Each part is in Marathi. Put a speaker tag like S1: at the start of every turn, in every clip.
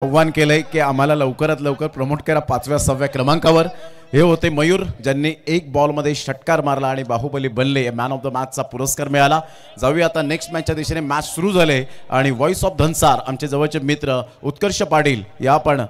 S1: आव्हान केलंय की आम्हाला लवकरात लवकर प्रमोट करा 5व्या 6व्या क्रमांकावर। हे होते मयूर ज्यांनी एक बॉलमध्ये षटकार मारला आणि बाहुबली बनले, मॅन ऑफ द मॅचचा पुरस्कार मिळाला। जाऊया आता नेक्स्ट मॅचच्या दिशेने। मॅच सुरू झाले आणि व्हॉइस ऑफ धनसार आमचे जवळचे मित्र उत्कर्ष पाटील या पण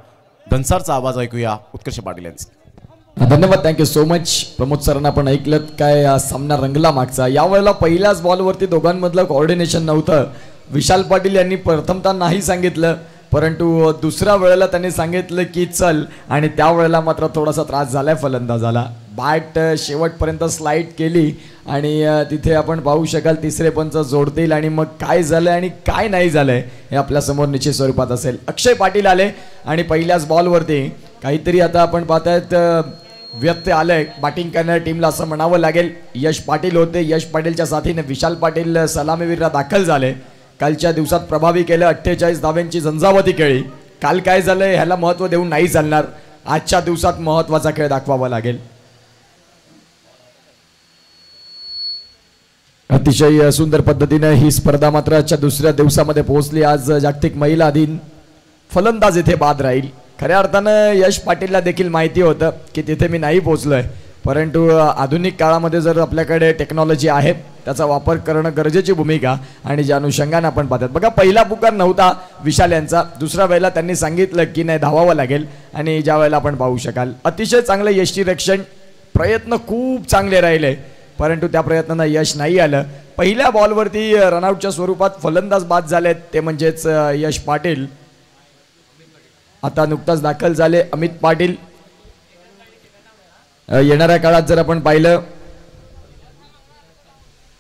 S1: धनसारचा आवाज ऐकूया। उत्कर्ष पाटील यांचा
S2: धन्यवाद, थँक्यू सो मच। प्रमोद सरांना पण ऐकलत काय सामना रंगला मागचा। यावेळेला पहिल्याच बॉलवरती दोघांमधलं कोऑर्डिनेशन नव्हतं। विशाल पाटील यांनी प्रथमतः नाही सांगितलं, परंतु दुसऱ्या वेळेला त्यांनी सांगितलं की चल, आणि त्यावेळेला मात्र थोडासा त्रास झालाय फलंदाजाला। बॅट शेवटपर्यंत स्लाइड केली आणि तिथे आपण पाहू शकाल तिसरे पंच जोडतील आणि मग काय झालंय आणि काय नाही झालंय हे आपल्या समोर निश्चित स्वरूपात असेल। अक्षय पाटील आले आणि पहिल्याच बॉलवरती काहीतरी आता आपण पाहतायत व्यत्यय आलंय बॅटिंग करणाऱ्या टीमला असं म्हणावं लागेल। यश पाटील होते, यश पाटीलच्या साथीने विशाल पाटील सलामीवीरला दाखल झाले। कालच्या दिवसात प्रभावी केलं, 48 धाव्यांची झंझावती खेळी। काल काय झालंय ह्याला महत्त्व देऊन नाही चालणार, आजच्या दिवसात महत्त्वाचा खेळ दाखवावा लागेल। अतिशय सुंदर पद्धतीने ही स्पर्धा मात्र आजच्या दुसऱ्या दिवसामध्ये पोहोचली। आज जागतिक महिला दिन, फलंदाज इथे बाद राहील। खऱ्या अर्थानं यश पाटीलला देखील माहिती होतं की तिथे मी नाही पोहोचलोय, परंतु आधुनिक काळामध्ये जर आपल्याकडे टेक्नॉलॉजी आहे त्याचा वापर करणं गरजेची भूमिका, आणि ज्या अनुषंगाने आपण पाहतात बघा पहिला पुकार नव्हता विशाल यांचा, दुसऱ्या वेळेला त्यांनी सांगितलं की नाही धावावं लागेल, आणि ज्या वेळेला आपण पाहू शकाल अतिशय चांगलं यष्टीरक्षण, प्रयत्न खूप चांगले राहिले परंतु त्या प्रयत्नांना यश नाही आलं। पहिल्या बॉलवरती रनआउटच्या स्वरूपात फलंदाज बाद झालेत, ते म्हणजेच यश पाटील। आता नुकताच दाखल झाले अमित पाटील। येणाऱ्या काळात जर आपण पाहिलं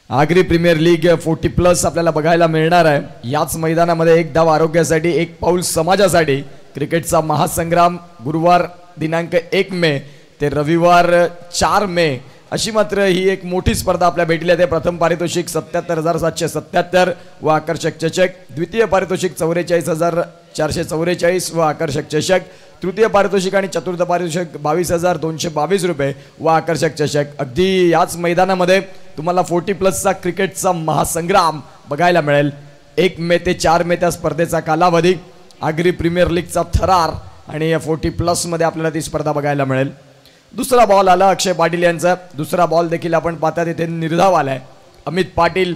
S2: आगरी प्रीमियर लीग 40+ आपल्याला बघायला मिळणार आहे। याच मैदानामध्ये एक धाव आरोग्यासाठी, एक पाऊल समाजासाठी क्रिकेटचा महासंग्राम गुरुवार दिनांक 1 मे ते रविवार 4 मे अशी मात्र ही एक मोठी स्पर्धा आपल्या भेटली आहे। प्रथम पारितोषिक 77,777 व आकर्षक चषक, द्वितीय पारितोषिक 44,444 व आकर्षक चषक, तृतीय पारितोषिक आणि चतुर्थ पारितोषिक 22,222 रुपये व आकर्षक चषक। अगदी याच मैदानामध्ये तुम्हाला 40+ क्रिकेटचा महासंग्राम बघायला मिळेल। 1 मे ते 4 मे त्या स्पर्धेचा कालावधी, आगरी प्रीमियर लीगचा थरार, आणि 40+ मध्ये आपल्याला ती स्पर्धा बघायला मिळेल। दुसरा बॉल आला अक्षय पाटील यांचा। दुसरा बॉल देखील आपण पाहता तिथे निर्धाव आलाय। अमित पाटील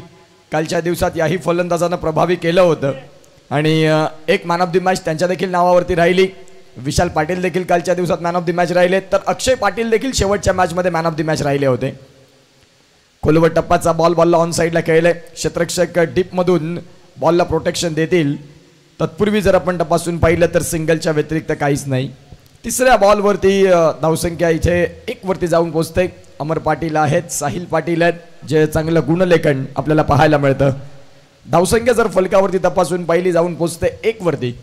S2: कालच्या दिवसात याही फलंदाजानं प्रभावी केलं होतं आणि एक मॅन ऑफ द मॅच त्यांच्या देखील नावावरती राहिली। विशाल पाटील देखील कालच्या दिवसात मॅन ऑफ द मॅच राहिले, तर अक्षय पाटील देखील शेवटच्या मॅचमध्ये मॅन ऑफ द मॅच राहिले होते। खोलवर टप्पाचा बॉलला ऑन साईडला खेळले, क्षेत्ररक्षक डीपमधून बॉलला प्रोटेक्शन देतील। तत्पूर्वी जर आपण तपासून पाहिलं तर सिंगलच्या व्यतिरिक्त काहीच नाही। तिसऱ्या बॉलवरती धावसंख्या इथे 1 वरती जाऊन पोहोचते। अमर पाटील आहेत, साहिल पाटील आहेत, जे चांगलं गुणलेखन आपल्याला पाहायला मिळतं। धावसंख्या जर फलकावरती तपासून पाहिली जाऊन पोहोचते 1 वरती।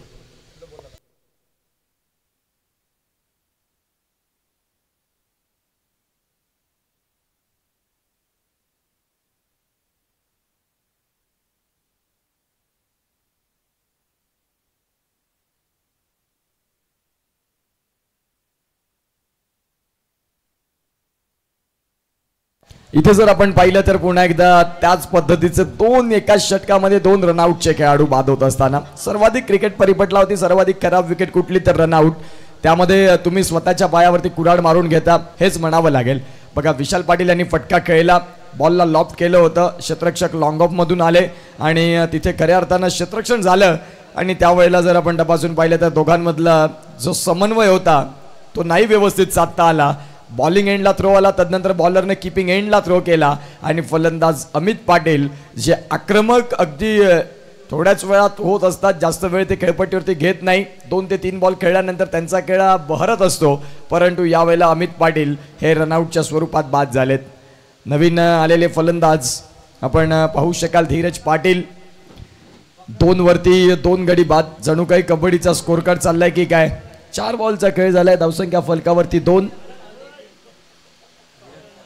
S2: इथे जर आपण पाहिलं तर पुन्हा एकदा त्याच पद्धतीचे 2 एकाच षटकामध्ये 2 रनआउटचे खेळाडू बाद होत असताना सर्वाधिक क्रिकेट परिपटला होती। सर्वाधिक खराब विकेट कुठली तर रनआउट, त्यामध्ये तुम्ही स्वतःच्या पायावरती कुऱ्हाड मारून घेता हेच म्हणावं लागेल। बघा विशाल पाटील यांनी फटका खेळला, बॉलला लॉफ्ट केलं होतं, क्षेत्ररक्षक लॉंग ऑफ मधून आले आणि तिथे खऱ्या अर्थानं क्षेत्ररक्षण झालं, आणि त्यावेळेला जर आपण तपासून पाहिलं तर दोघांमधला जो समन्वय होता तो नाही व्यवस्थित साधता आला। बॉलिंग एंडला थ्रो आला, तदनंतर बॉलरने कीपिंग एंडला थ्रो केला आणि फलंदाज अमित पाटील जे आक्रमक अगदी थोड्याच वेळात होत असतात, जास्त वेळ ते खेळपट्टीवरती घेत नाही। 2 ते 3 बॉल खेळल्यानंतर त्यांचा खेळा बहरत असतो, परंतु यावेळेला अमित पाटील हे रनआउटच्या स्वरूपात बाद झालेत। नवीन आलेले फलंदाज आपण पाहू शकाल धीरज पाटील, 2 वरती 2 गडी बाद। जणू काही कबड्डीचा स्कोर कार्ड चाललाय की काय। 4 बॉलचा खेळ झालाय, धावसंख्या फलकावरती 2।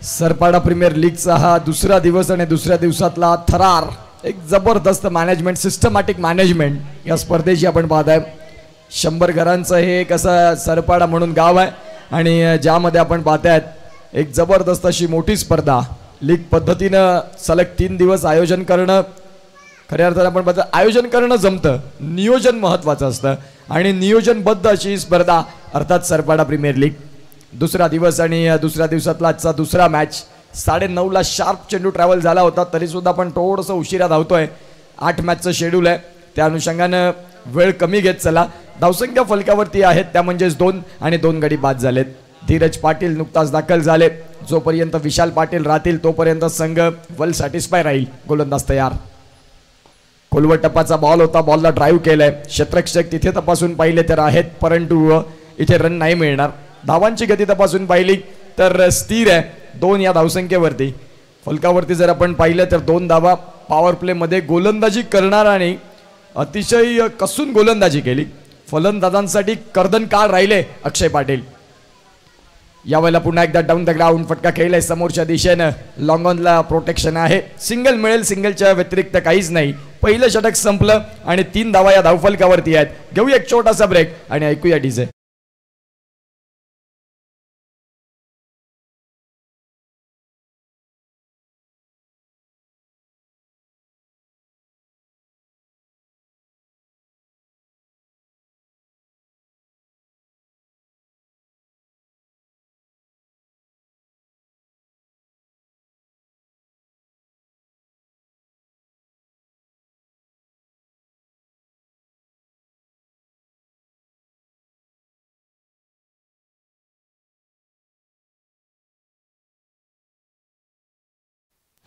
S2: सरपाडा प्रीमियर लीगचा हा दुसरा दिवस आणि दुसऱ्या दिवसातला थरार, एक जबरदस्त मॅनेजमेंट, सिस्टमॅटिक मॅनेजमेंट या स्पर्धेची आपण पाहताय। 100 घरांचं हे एक असं सरपाडा म्हणून गाव आहे आणि ज्यामध्ये आपण पाहतायत एक जबरदस्त अशी मोठी स्पर्धा लीग पद्धतीनं सलग 3 दिवस आयोजन करणं खऱ्या अर्थाने आपण बघतो आयोजन करणं जमतं, नियोजन महत्त्वाचं असतं आणि नियोजनबद्ध अशी ही स्पर्धा अर्थात सरपाडा प्रीमियर लीग. दुसरा दिवस आणि दुसऱ्या दिवसातला आजचा दुसरा मॅच 9:30ला शार्प चेंडू ट्रॅव्हल झाला होता, तरी सुद्धा आपण थोडंसं उशिरा धावतोय. 8 मॅचचं शेड्यूल आहे, त्या अनुषंगानं वेळ कमी घेत चला. धावसंख्या फलकावरती आहेत त्या म्हणजेच 2 आणि 2 गडी बाद झालेत. धीरज पाटील नुकताच दाखल झाले. जोपर्यंत विशाल पाटील राहतील तोपर्यंत संघ वेल सॅटिस्फाय राहील. गोलंदाज तयार. खोलवर टप्पाचा बॉल होता, बॉलला ड्राईव्ह केलंय. क्षेत्ररक्षक तिथे तपासून पाहिले तर आहेत, परंतु इथे रन नाही मिळणार. धावांची गती तपासून पाहिली तर स्थिर आहे 2 या धावसंख्येवरती. फलकावरती जर आपण पाहिलं तर 2 धावा. पॉवर प्ले मध्ये गोलंदाजी करणाऱ्याने अतिशय कसून गोलंदाजी केली. फलंदाजांसाठी कर्दन काळ राहिले अक्षय पाटील. यावेळेला पुन्हा एकदा डाऊन द ग्राउंड फटका खेळलाय समोरच्या दिशेनं. लॉंग ऑनला प्रोटेक्शन आहे. सिंगल मिळेल, सिंगलच्या व्यतिरिक्त काहीच नाही. पहिलं षटक संपलं आणि 3 धावा या धावफलकावरती आहेत. घेऊया एक छोटासा ब्रेक आणि ऐकूया डीजे.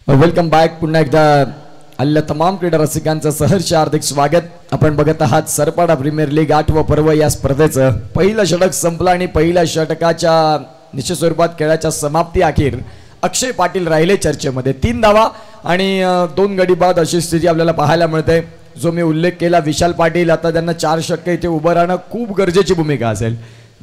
S2: Welcome back. पुन्हा एकदा आलेल्या तमाम क्रीडा रसिकांचं सहर्ष हार्दिक स्वागत. आपण बघत आहात सरपाडा प्रीमियर लीग 8वं पर्व या स्पर्धेचं. पहिलं षटक संपलं आणि पहिल्या षटकाच्या निश्चित स्वरूपात खेळाच्या समाप्ती अखेर अक्षय पाटील राहिले चर्चेमध्ये. 3 धावा आणि 2 गडी बाद अशी स्थिती आपल्याला पाहायला मिळते. जो मी उल्लेख केला विशाल पाटील, आता त्यांना 4 षटके इथे उभं राहणं खूप गरजेची भूमिका असेल.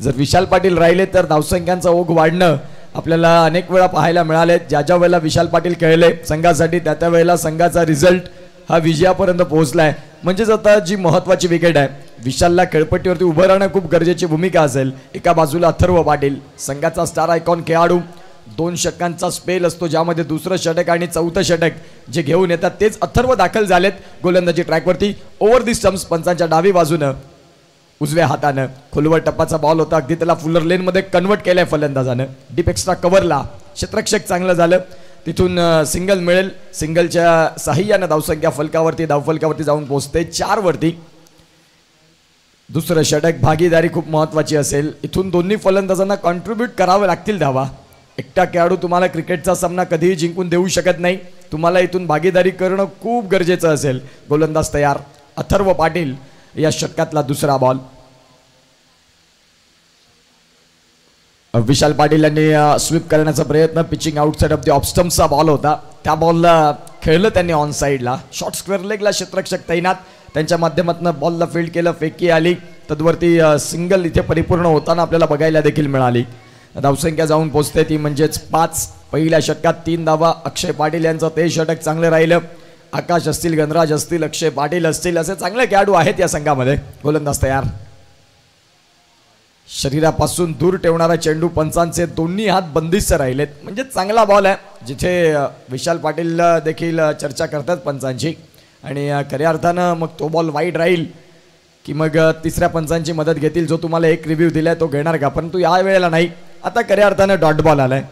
S2: जर विशाल पाटील राहिले तर धावसंख्यांचा ओघ वाढणं आपल्याला अनेक वेळा पाहायला मिळाले. ज्या ज्या वेळेला विशाल पाटील खेळले संघासाठी त्या त्या वेळेला संघाचा रिझल्ट हा विजयापर्यंत पोहोचलाय. म्हणजेच आता जी महत्वाची विकेट आहे, विशालला खेळपट्टीवरती उभं राहणं खूप गरजेची भूमिका असेल. एका बाजूला अथर्व पाटील, संघाचा स्टार आयकॉन खेळाडू. 2 षटकांचा स्पेल असतो, ज्यामध्ये दुसरं षटक आणि 4थं षटक जे घेऊन येतात तेच अथर्व दाखल झालेत गोलंदाजी ट्रॅकवरती. ओव्हर दी स्टम्प्स पंचांच्या डावी बाजूनं उजव्या हातानं. खोलवर टप्पाचा बॉल होता, अगदी त्याला फुलर लेन मध्ये कन्वर्ट केलंय फलंदाजानं. डीप एक्स्ट्रा कव्हरला क्षेत्ररक्षक चांगलं झालं. तिथून सिंगल मिळेल. सिंगलच्या साह्यानं धावसंख्या धावफलकावरती जाऊन पोहोचते 4 वरती. दुसरं षटक भागीदारी खूप महत्वाची असेल. इथून दोन्ही फलंदाजांना कॉन्ट्रीब्यूट करावं लागतील धावा. एकटा खेळाडू तुम्हाला क्रिकेटचा सामना कधीही जिंकून देऊ शकत नाही. तुम्हाला इथून भागीदारी करणं खूप गरजेचं असेल. गोलंदाज तयार. अथर्व पाटील या षटकातला दुसरा बॉल. विशाल पाटील यांनी स्वीप करण्याचा प्रयत्न. पिचिंग आउटसाइड ऑफ द ऑफ स्टम्पचा बॉल होता, त्या बॉलला खेळलं त्यांनी ऑन साईडला. शॉर्ट स्क्वेअर लेगला क्षेत्ररक्षक तैनात, त्यांच्या माध्यमातून बॉलला फील्ड केलं. फेकी आली, तद्वरती सिंगल इथे परिपूर्ण होताना आपल्याला बघायला देखील मिळाली. धावसंख्या जाऊन पोहोचते ती म्हणजेच 5. पहिल्या षटकात 3 धावा. अक्षय पाटील यांचं ते षटक चांगलं राहिलं. आकाश असतील, गणराज असतील, अक्षय पाटील असतील, असे चांगले खेळाडू आहेत या संघामध्ये. गोलंदाज तयार. शरीरापासून दूर ठेवणारा चेंडू, पंचांचे दोन्ही हात बंदिस्त राहिलेत. म्हणजे चांगला बॉल आहे, जिथे विशाल पाटील देखील चर्चा करतात पंचांची. आणि खऱ्या अर्थानं मग तो बॉल वाईड राहील की मग तिसऱ्या पंचांची मदत घेतील. जो तुम्हाला एक रिव्ह्यू दिलाय तो घेणार का, परंतु या वेळेला नाही. आता खऱ्या अर्थानं डॉट बॉल आलाय.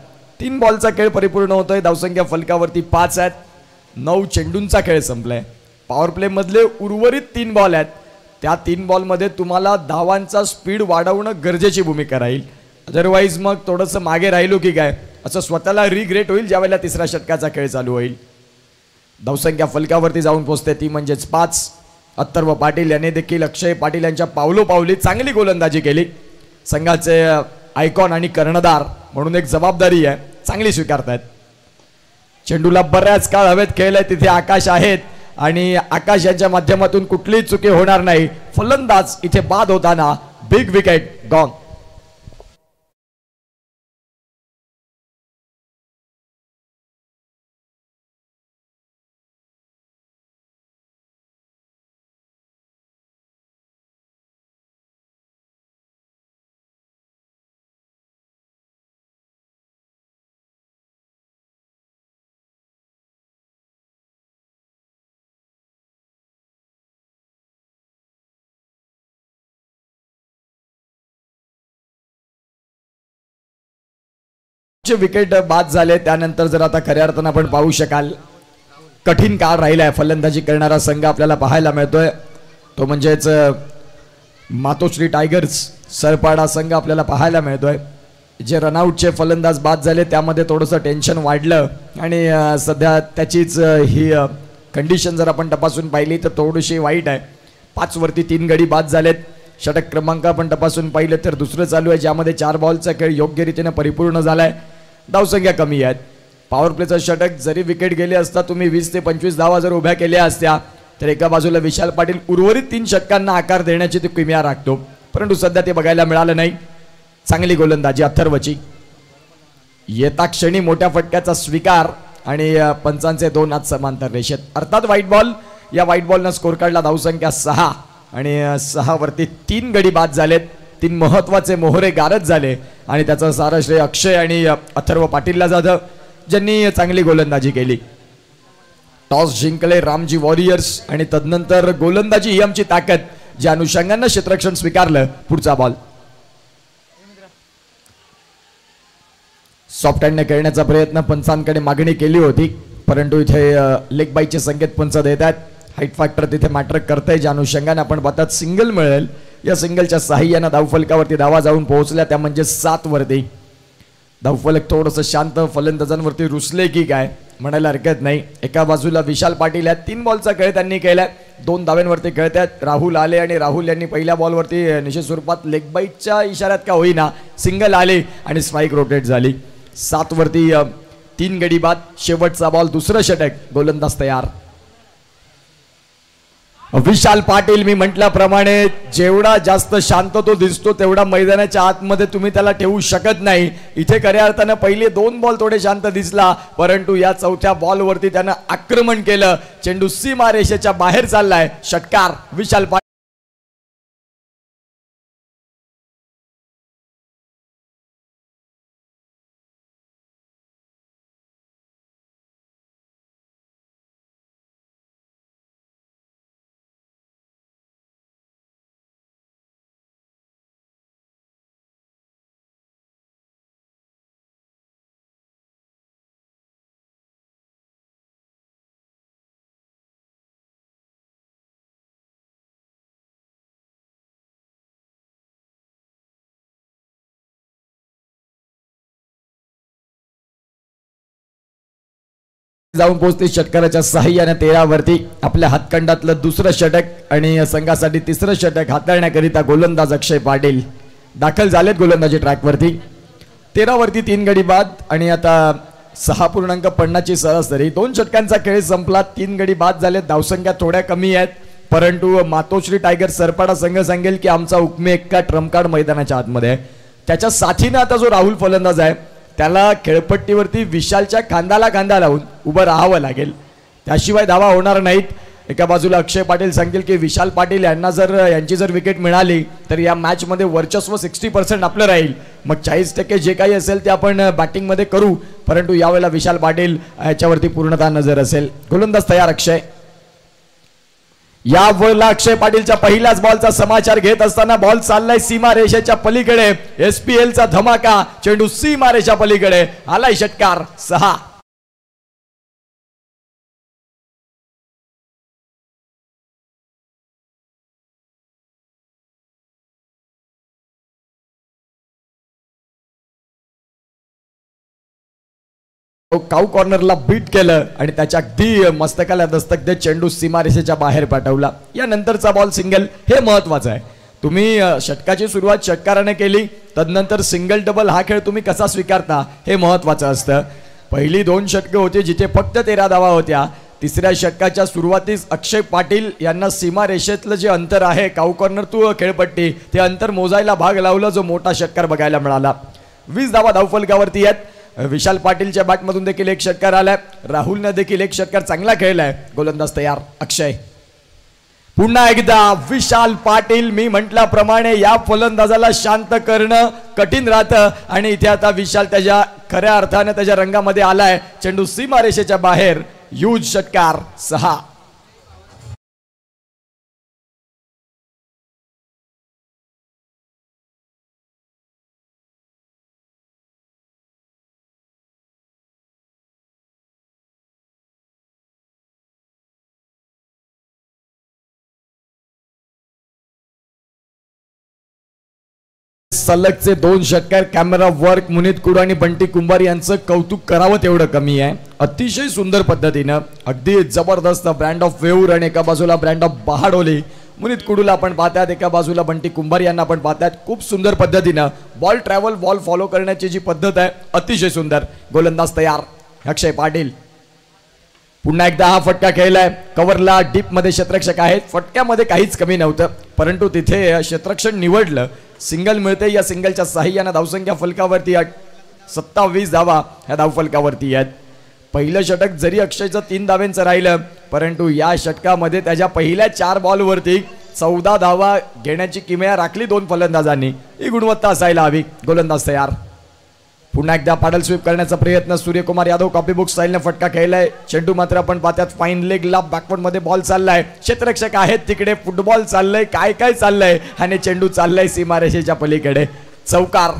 S2: 3 बॉलचा खेळ परिपूर्ण होतोय. धावसंख्या फलकावरती 5 आहेत. 9 चेंडूंचा खेळ संपलाय. पॉवर प्ले मधले उर्वरित 3 बॉल आहेत. त्या 3 बॉलमध्ये तुम्हाला धावांचा स्पीड वाढवणं गरजेची भूमिका राहील. अदरवाईज मग थोडंसं मागे राहिलो की काय असं स्वतःला रिग्रेट होईल ज्यावेळेला तिसऱ्या षटकाचा खेळ चालू होईल. धावसंख्या फलकावरती जाऊन पोहोचते ती म्हणजेच 5. अथर्व पाटील यांनी देखील अक्षय पाटील यांच्या पावलोपावली चांगली गोलंदाजी केली. संघाचे आयकॉन आणि कर्णधार म्हणून एक जबाबदारी आहे, चांगली स्वीकारतायत. चेंडूला बऱ्याच काळ हवेत खेळलाय. तिथे आकाश आहेत आणि आकाश यांच्या माध्यमातून कुठलीही चुकी होणार नाही. फलंदाज इथे बाद होताना बिग विकेट गॉन. शेवटचे विकेट बाद झाले त्यानंतर जर आता खऱ्या अर्थानं आपण पाहू शकाल कठीण काळ राहिलाय फलंदाजी करणारा संघ आपल्याला पाहायला मिळतोय तो म्हणजेच मातोश्री टायगर्स सरपाडा संघ आपल्याला पाहायला मिळतोय जे रनआउटचे फलंदाज बाद झाले त्यामध्ये थोडंसं टेन्शन वाढलं आणि सध्या त्याचीच ही कंडिशन जर आपण तपासून पाहिली तर थोडीशी वाईट आहे 5 वरती 3 गडी बाद झालेत षटक क्रमांक आपण तपासून पाहिलं तर दुसरं चालू आहे ज्यामध्ये 4 बॉलचा खेळ योग्य रीतीने परिपूर्ण झालाय धावसंख्या कमी आहेत पॉवर प्लेचं षटक जरी विकेट गेले असता तुम्ही 20 ते 25 धावा जर उभ्या केल्या असत्या तर एका बाजूला विशाल पाटील उर्वरित 3 षटकांना आकार देण्याची ती किमया राखतो परंतु सध्या ते बघायला मिळालं नाही चांगली गोलंदाजी अथर्वची येता क्षणी मोठ्या फटक्याचा स्वीकार आणि पंचांचे 2 हात समांतर रेषेत अर्थात व्हाईट बॉल या व्हाईट बॉलनं स्कोर काढला धावसंख्या 6 आणि 6 वरती 3 गडी बाद झालेत 3 महत्वाचे मोहरे गारद झाले आणि त्याचं सारं श्रेय अक्षय आणि अथर्व पाटीलला जातं ज्यांनी चांगली गोलंदाजी केली टॉस जिंकले रामजी वॉरियर्स आणि तदनंतर गोलंदाजी ही आमची ताकद ज्या अनुषंगानं क्षेत्ररक्षण स्वीकारलं पुढचा बॉल सॉफ्ट हँडने खेळण्याचा प्रयत्न पंचांकडे मागणी केली होती परंतु इथे लेग बाईचे संकेत पंच देत आहेत हाईट फॅक्टर तिथे मॅटर करतंय ज्या अनुषंगाने आपण पाहतात सिंगल मिळेल या सिंगलच्या साहाय्यानं धावफलकावरती धावा जाऊन पोहोचल्या त्या म्हणजे 7 वरती धावफलक थोडंसं शांत फलंदाजांवरती रुसले की काय म्हणायला हरकत नाही एका बाजूला विशाल पाटील आहेत 3 बॉलचा खेळ त्यांनी केलाय 2 धाव्यांवरती खेळतात राहुल आले आणि राहुल यांनी पहिल्या बॉलवरती निश्चित स्वरूपात लेग बाईटच्या इशाऱ्यात का होईना सिंगल आले आणि स्ट्राईक रोटेट झाली 7 वरती 3 गडी बाद शेवटचा बॉल दुसरं षटक गोलंदाज तयार विशाल पाटील मी म्हटल्याप्रमाणे जेवढा जास्त शांत तो दिसतो तेवढा मैदानाच्या आतमध्ये तुम्ही त्याला ठेवू शकत नाही इथे खऱ्या अर्थानं पहिले 2 बॉल थोडे शांत दिसला परंतु या चौथ्या बॉलवरती त्यानं आक्रमण केलं चेंडू सीमा रेषेच्या बाहेर चाललाय षटकार विशाल पाटील जाऊन पोहोचते षटकाराच्या साहाय्याने 13 वरती आपल्या हातखंडातलं दुसरं षटक आणि संघासाठी तिसरं षटक हाताळण्याकरिता गोलंदाज अक्षय पाटील दाखल झालेत गोलंदाजी ट्रॅकवरती 13 वरती 3 गडी बाद आणि आता 6.50 ची सरासरी 2 षटकांचा खेळ संपला 3 गडी बाद झालेत धावसंख्या थोड्या कमी आहेत परंतु मातोश्री टायगर सरपाडा संघ सांगेल की आमचा उकमे एक्का ट्रम्प कार्ड मैदानाच्या आतमध्ये त्याच्या साथीने आता जो राहुल फलंदाज आहे त्याला खेळपट्टीवरती विशालच्या खांद्याला खांदा लावून उभं राहावं लागेल त्याशिवाय धावा होणार नाहीत एका बाजूला अक्षय पाटील सांगतील की विशाल पाटील यांची जर विकेट मिळाली तर या मॅच मध्ये वर्चस्व 60% आपलं राहील मग 40% जे काही असेल ते आपण बॅटिंग मध्ये करू परंतु यावेळेला विशाल पाटील याच्यावरती पूर्णतः नजर असेल गोलंदाज तयार अक्षय या वेळेला अक्षय पाटीलच्या पहिल्याच बॉलचा समाचार घेत असताना बॉल चाललाय सीमा रेषेच्या पलीकडे SPL चा धमाका चेंडू सीमा रेषेच्या पलीकडे आलाय षटकार 6 काऊ कॉर्नरला बीट केलं आणि त्याच्या अगदी मस्तकाला दस्तक देत चेंडू सीमारेषेच्या बाहेर पाठवला यानंतरचा बॉल सिंगल हे महत्वाचं आहे तुम्ही षटकाची सुरुवात षटकाराने केली तदनंतर सिंगल डबल हा खेळ तुम्ही कसा स्वीकारता हे महत्वाचं असतं पहिली 2 षटके होती जिथे फक्त 13 धावा होत्या तिसऱ्या षटकाच्या सुरुवातीस अक्षय पाटील यांना सीमा रेषेतलं जे अंतर आहे काऊ कॉर्नर टू खेळपट्टी ते अंतर मोजायला भाग लावला जो मोठा षटकार बघायला मिळाला 20 धावा धावफलकावरती आहेत विशाल पाटीलच्या बॅटमधून देखील एक षटकार आलाय राहुलने देखील एक षटकार चांगला खेळलाय गोलंदाज तयार अक्षय पुन्हा एकदा विशाल पाटील मी म्हटल्याप्रमाणे या फलंदाजाला शांत करणं कठीण राहतं आणि इथे आता विशाल त्याच्या खऱ्या अर्थाने त्याच्या रंगामध्ये आलाय चेंडू सीमारेषेच्या बाहेर ह्यूज षटकार 6 सलगचे 2 षटकार. कॅमेरा वर्क मुनीत कुडू आणि बंटी कुंभार यांचं कौतुक करावं तेवढं कमी आहे. अतिशय सुंदर पद्धतीनं अगदी जबरदस्त ब्रँड ऑफ वेऊर आणि एका बाजूला ब्रँड ऑफ बहाडोली. मुनीत कुडूला आपण पाहतात, एका बाजूला बंटी कुंभार यांना आपण पाहतात. खूप सुंदर पद्धतीनं बॉल ट्रॅव्हल बॉल फॉलो करण्याची जी पद्धत आहे अतिशय सुंदर. गोलंदाज तयार अक्षय पाटील. पुन्हा एकदा हा फटका खेळलाय. कव्हरला डीप मध्ये क्षेत्ररक्षक आहेत. फटक्यामध्ये काहीच कमी नव्हतं, परंतु तिथे क्षेत्ररक्षण निवडलं. सिंगल मिळते. या सिंगलच्या साह्यानं धावसंख्या फलकावरती 27 धावा ह्या धावफलकावरती आहेत. पहिलं षटक जरी अक्षयचं 3 धावांचं राहिलं, परंतु या षटकामध्ये त्याच्या पहिल्या 4 बॉलवरती 14 धावा घेण्याची किमया राखली 2 फलंदाजांनी. ही गुणवत्ता असायला हवी. गोलंदाज तयार. पुन्हा एकदा पाडल स्वीप करण्याचा प्रयत्न. सूर्यकुमार यादव कॉपी बुक स्टाईलने फटका खेळलाय. चेंडू मात्र आपण पाहतात फाईन लेगला बॅकवर्ड मध्ये बॉल चाललाय. क्षेत्ररक्षक आहेत तिकडे. फुटबॉल चाललंय. काय काय चाललंय आणि चेंडू चाललाय सीमारेषेच्या पलीकडे. चौकार.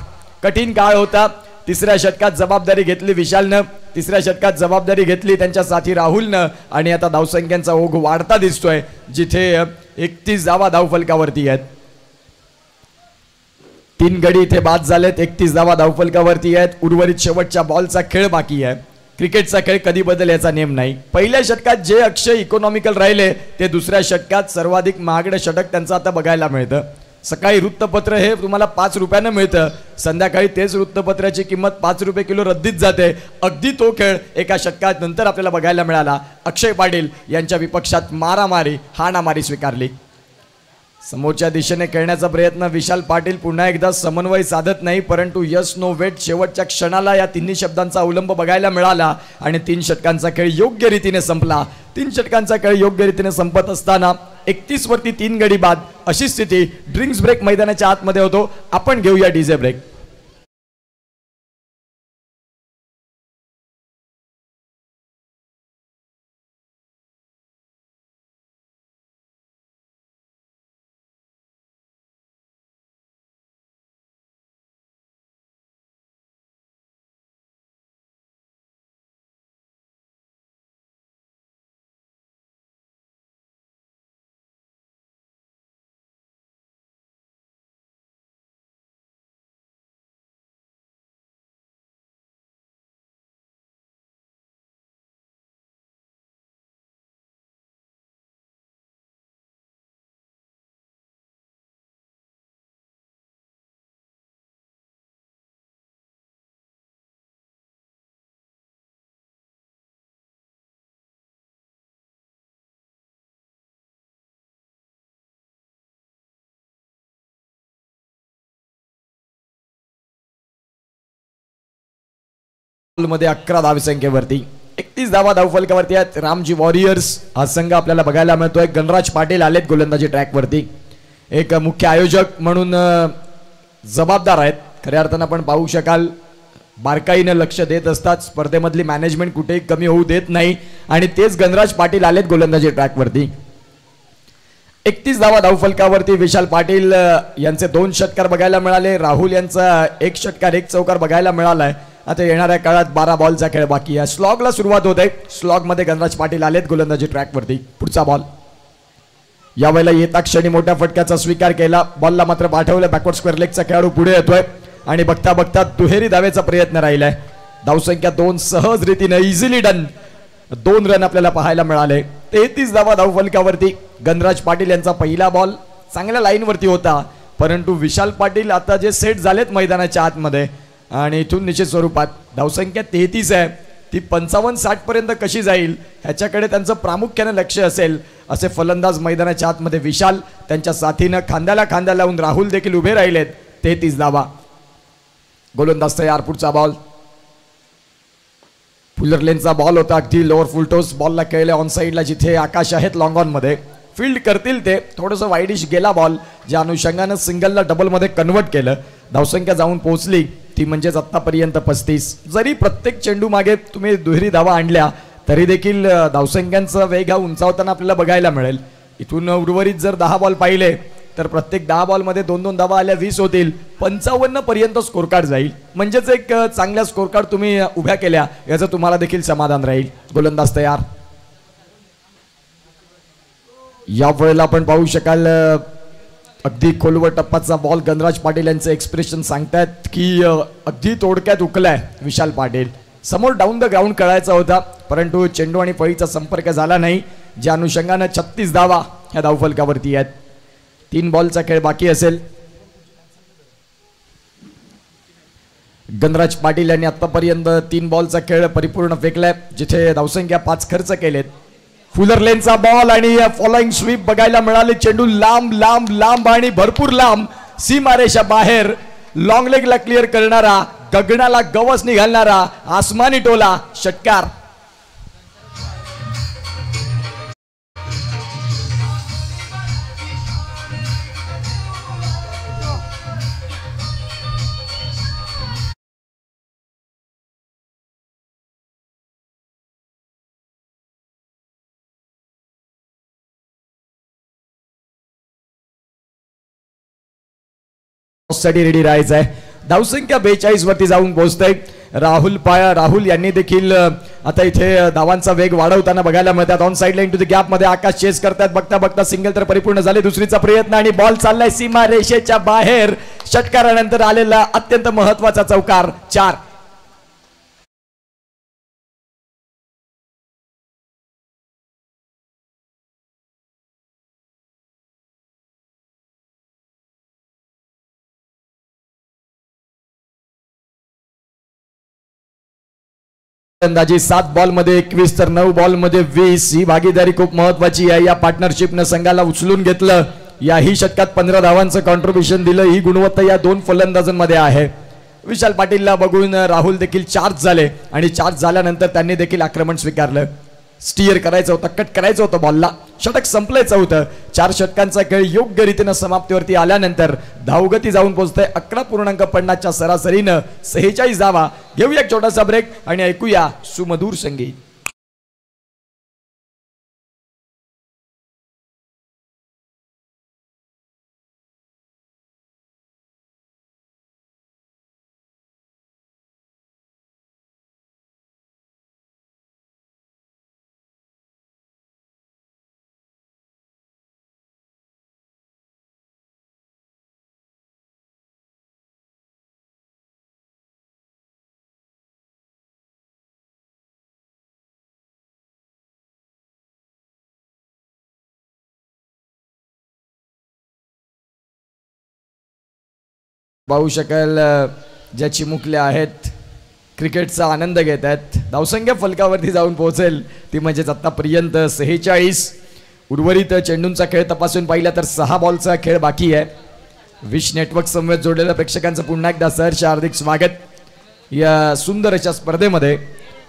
S2: कठीण काळ होता. तिसऱ्या षटकात जबाबदारी घेतली विशालनं. तिसऱ्या षटकात जबाबदारी घेतली त्यांच्या साथी राहुलनं. आणि आता धावसंख्यांचा ओघ वाढता दिसतोय, जिथे 31 धावा धावफलकावरती आहेत. 3 गडी इथे बाद झालेत. 31 धावा धावफलकावरती आहेत. उर्वरित शेवटच्या बॉलचा खेळ बाकी आहे. क्रिकेटचा खेळ कधी बदल याचा नेम नाही. पहिल्या षटकात जे अक्षय इकॉनॉमिकल राहिले ते दुसऱ्या षटकात सर्वाधिक महागडं षटक त्यांचं आता बघायला मिळतं. सकाळी वृत्तपत्र हे तुम्हाला 5 रुपयानं मिळतं. संध्याकाळी तेच वृत्तपत्राची किंमत 5 रुपये किलो रद्दीत जाते. अगदी तो खेळ एका षटकात नंतर आपल्याला बघायला मिळाला. अक्षय पाटील यांच्या विपक्षात मारामारी हाणामारी स्वीकारली. समोरच्या दिशेने खेळण्याचा प्रयत्न. विशाल पाटील पुन्हा एकदा समन्वय साधत नाही, परंतु यस नो वेट शेवटच्या क्षणाला या तिन्ही शब्दांचा अवलंब बघायला मिळाला आणि 3 षटकांचा खेळ योग्य रीतीने संपला. 3 षटकांचा खेळ योग्य रीतीने संपत असताना 31 वरती 3 गडी बाद अशी स्थिती. ड्रिंक्स ब्रेक मैदानाच्या आतमध्ये होतो. आपण घेऊया डीजे ब्रेक. मध्ये 11 धावसंख्येवरती 31 धावा धावफलकावरती आहेत. रामजी वॉरियर्स हा संघ आपल्याला बघायला मिळतोय. गणराज पाटील आलेत गोलंदाजी ट्रॅकवरती. एक मुख्य आयोजक म्हणून जबाबदार आहेत. खऱ्या अर्थानं आपण पाहू शकाल बारकाईनं लक्ष देत असतात. स्पर्धेमधली मॅनेजमेंट कुठेही कमी होऊ देत नाही आणि तेच गणराज पाटील आलेत गोलंदाजी ट्रॅकवरती. 31 धावा धावफलकावरती विशाल पाटील यांचे 2 षटकार बघायला मिळाले. राहुल यांचा 1 षटकार 1 चौकार बघायला मिळालाय. आता येणाऱ्या काळात 12 बॉलचा खेळ बाकी आहे. स्लॉगला सुरुवात होते. स्लॉग मध्ये गणराज पाटील आलेत गोलंदाजी ट्रॅकवरती. पुढचा बॉल. यावेळेला येता क्षणी मोठ्या फटक्याचा स्वीकार केला. बॉलला मात्र पाठवलं. बॅकवर्ड स्क्वेअर लेगचा खेळाडू पुढे येतोय आणि बघता बघता दुहेरी धावेचा प्रयत्न राहिलाय. धावसंख्या 2 सहज रीतीने इझिली डन. 2 रन आपल्याला पाहायला मिळाले. 33 धावा धावफलकावरती. गणराज पाटील यांचा पहिला बॉल चांगल्या लाईनवरती होता, परंतु विशाल पाटील आता जे सेट झालेत मैदानाच्या आतमध्ये आणि इथून निश्चित स्वरूपात धावसंख्या 33 आहे, ती 55-60 पर्यंत कशी जाईल ह्याच्याकडे त्यांचं प्रामुख्याने लक्ष असेल. असे फलंदाज मैदानाच्या आतमध्ये विशाल, त्यांच्या साथीनं खांद्याला खांदा लावून राहुल देखील उभे राहिलेत. 33 धावा. गोलंदाज तयार. पुढचा बॉल. फुलर लेनचा बॉल होता. अगदी लोअर फुल टॉस बॉलला खेळले ऑन साईडला, जिथे आकाश आहेत लॉंग ऑन मध्ये. फील्ड करतील ते. थोडंसं वाईडिश गेला बॉल, ज्या अनुषंगानं सिंगलला डबलमध्ये कन्वर्ट केलं. धावसंख्या जाऊन पोहोचली ती म्हणजेच आत्तापर्यंत 35. जरी प्रत्येक चेंडू मागे तुम्ही दुहेरी धावा आणल्या तरी देखील धावसंख्यांचा वेग हा उंचावताना आपल्याला बघायला मिळेल. इथून उर्वरित जर 10 बॉल पाहिले तर प्रत्येक 10 बॉलमध्ये 2-2 धावा आल्या 20 होतील. 55 पर्यंत स्कोर कार्ड जाईल. म्हणजेच एक चांगल्या स्कोर कार्ड तुम्ही उभ्या केल्या याचं तुम्हाला देखील समाधान राहील. गोलंदाज तयार. या वेळेला आपण पाहू शकाल अगदी खोलवर टप्पाचा बॉल गणराज पाटील यांचं एक्सप्रेशन सांगतायत की अगदी तोडक्यात उकलाय विशाल पाटील. समोर डाऊन द ग्राउंड कळायचा होता परंतु चेंडू आणि फळीचा संपर्क झाला नाही, ज्या अनुषंगानं 36 धावा ह्या धावफलकावरती आहेत. 3 बॉलचा खेळ बाकी असेल. गणराज पाटील यांनी आतापर्यंत 3 बॉलचा खेळ परिपूर्ण फेकलाय, जिथे धावसंख्या 5 खर्च केलेत. फुलर लेनचा बॉल आणि फॉलोइंग स्वीप बघायला मिळाले. चेंडू लांब लांब लांब आणि भरपूर लांब सीमारेषा बाहेर. लॉंग लेगला क्लिअर करणारा, गगनाला गवस निघालणारा आसमानी टोला षटकार. साठी रेडी राहायचं आहे. धावसंख्या 42 वरती जाऊन पोहोचते. राहुल यांनी देखील आता इथे धावांचा वेग वाढवताना बघायला मिळतात. On side line to the gap मध्ये आकाश चेस करतात. बघता बघता सिंगल तर परिपूर्ण झाले. दुसरीचा प्रयत्न आणि बॉल चाललाय सीमा रेषेच्या बाहेर. षटकारानंतर आलेला अत्यंत महत्वाचा चौकार 4. अंदाजे 7 बॉल मध्ये 21 तर 9 बॉल मध्ये 20. ही भागीदारी खूप महत्वाची आहे. या पार्टनरशिपनं संघाला उचलून घेतलं. याही षटकात 15 धावांचं कॉन्ट्रीब्युशन दिलं. ही गुणवत्ता या 2 फलंदाजांमध्ये आहे. विशाल पाटीलला बघून राहुल देखील चार्ज झाले आणि चार्ज झाल्यानंतर त्यांनी देखील आक्रमण स्वीकारलं. स्टीअर करायचं होतं, कट करायचं होतं बॉलला. षटक संपलायचं होतं. 4 षटकांचा खेळ योग्य रीतीनं समाप्तीवरती आल्यानंतर धावगती जाऊन पोहोचते 11.50च्या सरासरीनं 46 धावा. घेऊया एक छोटासा ब्रेक आणि ऐकूया सुमधूर संगीत. पाहू शकाल ज्या चिमुकल्या आहेत क्रिकेटचा आनंद घेत आहेत. धावसंख्या फलकावरती जाऊन पोहोचेल ती म्हणजेच आतापर्यंत 46. उर्वरित चेंडूंचा खेळ तपासून पाहिला तर 6 बॉलचा खेळ बाकी आहे. विश नेटवर्क समवेत जोडलेल्या प्रेक्षकांचं पुन्हा एकदा सहर्ष हार्दिक स्वागत या सुंदर अशा स्पर्धेमध्ये.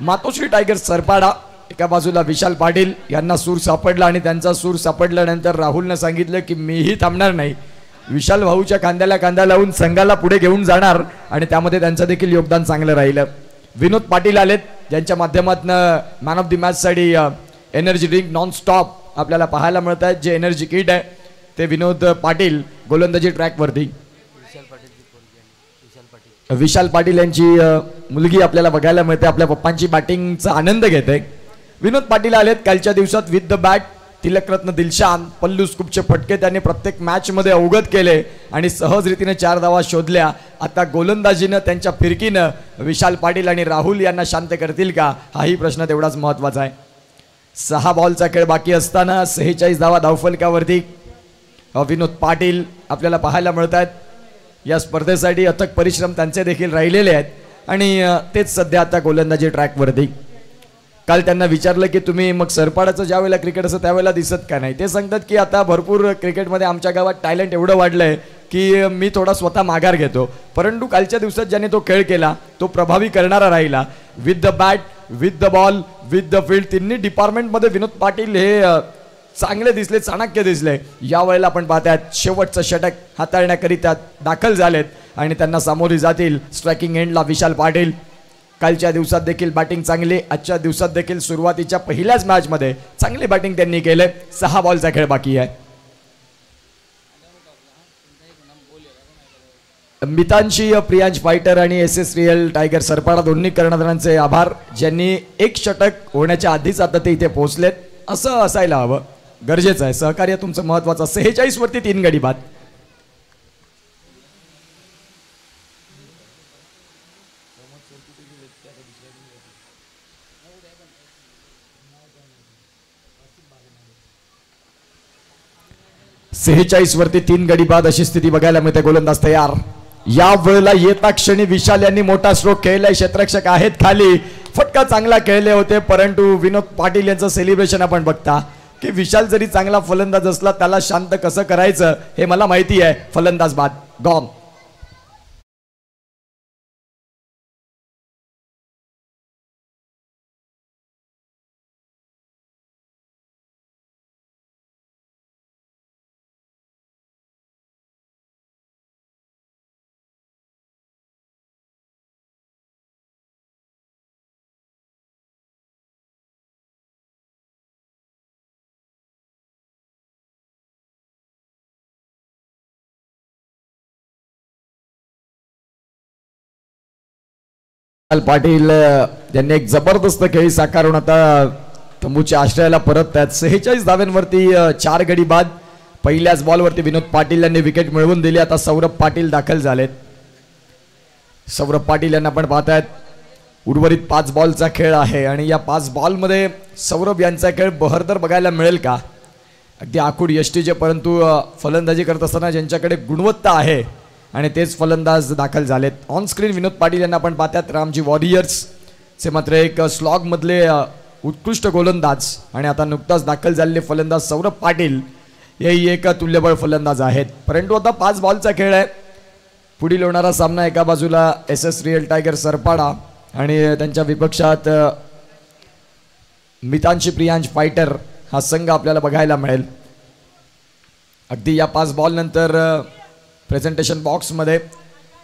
S2: मातोश्री टायगर सरपाडा एका बाजूला विशाल पाटील यांना सूर सापडला आणि त्यांचा सूर सापडल्यानंतर राहुलनं सांगितलं की मीही थांबणार नाही. विशाल भाऊच्या खांद्याला खांदा लावून संघाला पुढे घेऊन जाणार आणि त्यामध्ये त्यांचं देखील योगदान चांगलं राहिलं. विनोद पाटील आलेत, ज्यांच्या माध्यमातून मॅन ऑफ द मॅच साठी एनर्जी ड्रिंक नॉन स्टॉप आपल्याला पाहायला मिळत आहेत. जे एनर्जी किट आहे ते विनोद पाटील गोलंदाजी ट्रॅकवरती. विशाल पाटील यांची मुलगी आपल्याला बघायला मिळते, आपल्या पप्पांची बॅटिंगचा आनंद घेते. विनोद पाटील आलेत कालच्या दिवसात विथ द बॅट. तिलकरत्न दिलशान पल्लू स्कूपचे फटके त्यांनी प्रत्येक मॅच मध्ये अवगत केले आणि सहज रीतीने 4 धावा शोधल्या. आता गोलंदाजीनं त्यांच्या फिरकीनं विशाल पाटील आणि राहुल यांना शांत करतील का, हाही प्रश्न तेवढाच महत्वाचा आहे. 6 बॉलचा खेळ बाकी असताना 46 धावा धावफलकावरती. विनोद पाटील आपल्याला पाहायला मिळत आहेत. या स्पर्धेसाठी अथक परिश्रम त्यांचे देखील राहिलेले आहेत आणि तेच सध्या आता गोलंदाजी ट्रॅकवरती. काल त्यांना विचारलं की तुम्ही मग सरपाडाचं ज्या वेळेला क्रिकेट असं त्यावेळेला दिसत का नाही. ते सांगतात की आता भरपूर क्रिकेटमध्ये आमच्या गावात टॅलेंट एवढं वाढलंय की मी थोडा स्वतः माघार घेतो. परंतु कालच्या दिवसात ज्याने तो खेळ केला तो प्रभावी करणारा राहिला. With the bat, with the ball, with the field, तिन्ही डिपार्टमेंटमध्ये विनोद पाटील हे चांगले दिसले, चाणक्य दिसले. यावेळेला आपण पाहतात शेवटचं षटक हाताळण्याकरिता दाखल झालेत आणि त्यांना सामोरे जातील स्ट्रायकिंग एंडला विशाल पाटील. कालच्या दिवसात देखील बॅटिंग चांगली, आजच्या दिवसात देखील सुरुवातीच्या पहिल्याच मॅच मध्ये चांगली बॅटिंग त्यांनी केले. 6 बॉलचा खेळ बाकी आहे. मितांशी प्रियांश फायटर आणि SS रियल टायगर सरपाडा दोन्ही कर्णधारांचे आभार, ज्यांनी 1 षटक होण्याच्या आधीच आता ते इथे पोहोचलेत. असं असायला हवं, गरजेचं आहे. सहकार्य तुमचं महत्वाचं. 46 वरती 3 गडी बाद. 46 वरती 3 गडी बाद अशी स्थिती बघायला मिळते. गोलंदाज तयार. या वेळेला येता क्षणी विशाल यांनी मोठा स्ट्रोक खेळलाय. क्षेत्ररक्षक आहेत खाली. फटका चांगला खेळले होते, परंतु विनोद पाटील यांचं सेलिब्रेशन आपण बघता की विशाल जरी चांगला फलंदाज असला त्याला शांत कसं करायचं हे मला माहिती आहे. फलंदाज बाद गॉन. पाटील यांनी एक जबरदस्त खेळी साकारून आता तंबूच्या आश्रयाला परत आहेत. 46 धाव्यांवरती 4 गडी बाद. पहिल्याच बॉलवरती विनोद पाटील यांनी विकेट मिळवून दिली. आता सौरभ पाटील दाखल झालेत. सौरभ पाटील यांना आपण पाहतायत. उर्वरित 5 बॉलचा खेळ आहे आणि या 5 बॉलमध्ये सौरभ यांचा खेळ बहरदार बघायला मिळेल का? अगदी आखूड यष्टीचे, परंतु फलंदाजी करत असताना ज्यांच्याकडे गुणवत्ता आहे आणि तेच फलंदाज दाखल झालेत. ऑन स्क्रीन विनोद पाटील यांना आपण पाहतात. रामजी वॉरियर्स चे मात्र एक स्लॉग मधले उत्कृष्ट गोलंदाज आणि आता नुकताच दाखल झालेले फलंदाज सौरभ पाटील हेही एक तुल्यबळ फलंदाज आहेत. परंतु आता 5 बॉलचा खेळ आहे. पुढील होणारा सामना एका बाजूला SS रिअल टायगर सरपाडा आणि त्यांच्या विपक्षात मितांशी प्रियांश फायटर हा संघ आपल्याला बघायला मिळेल. अगदी या 5 बॉल नंतर प्रेझेंटेशन बॉक्समध्ये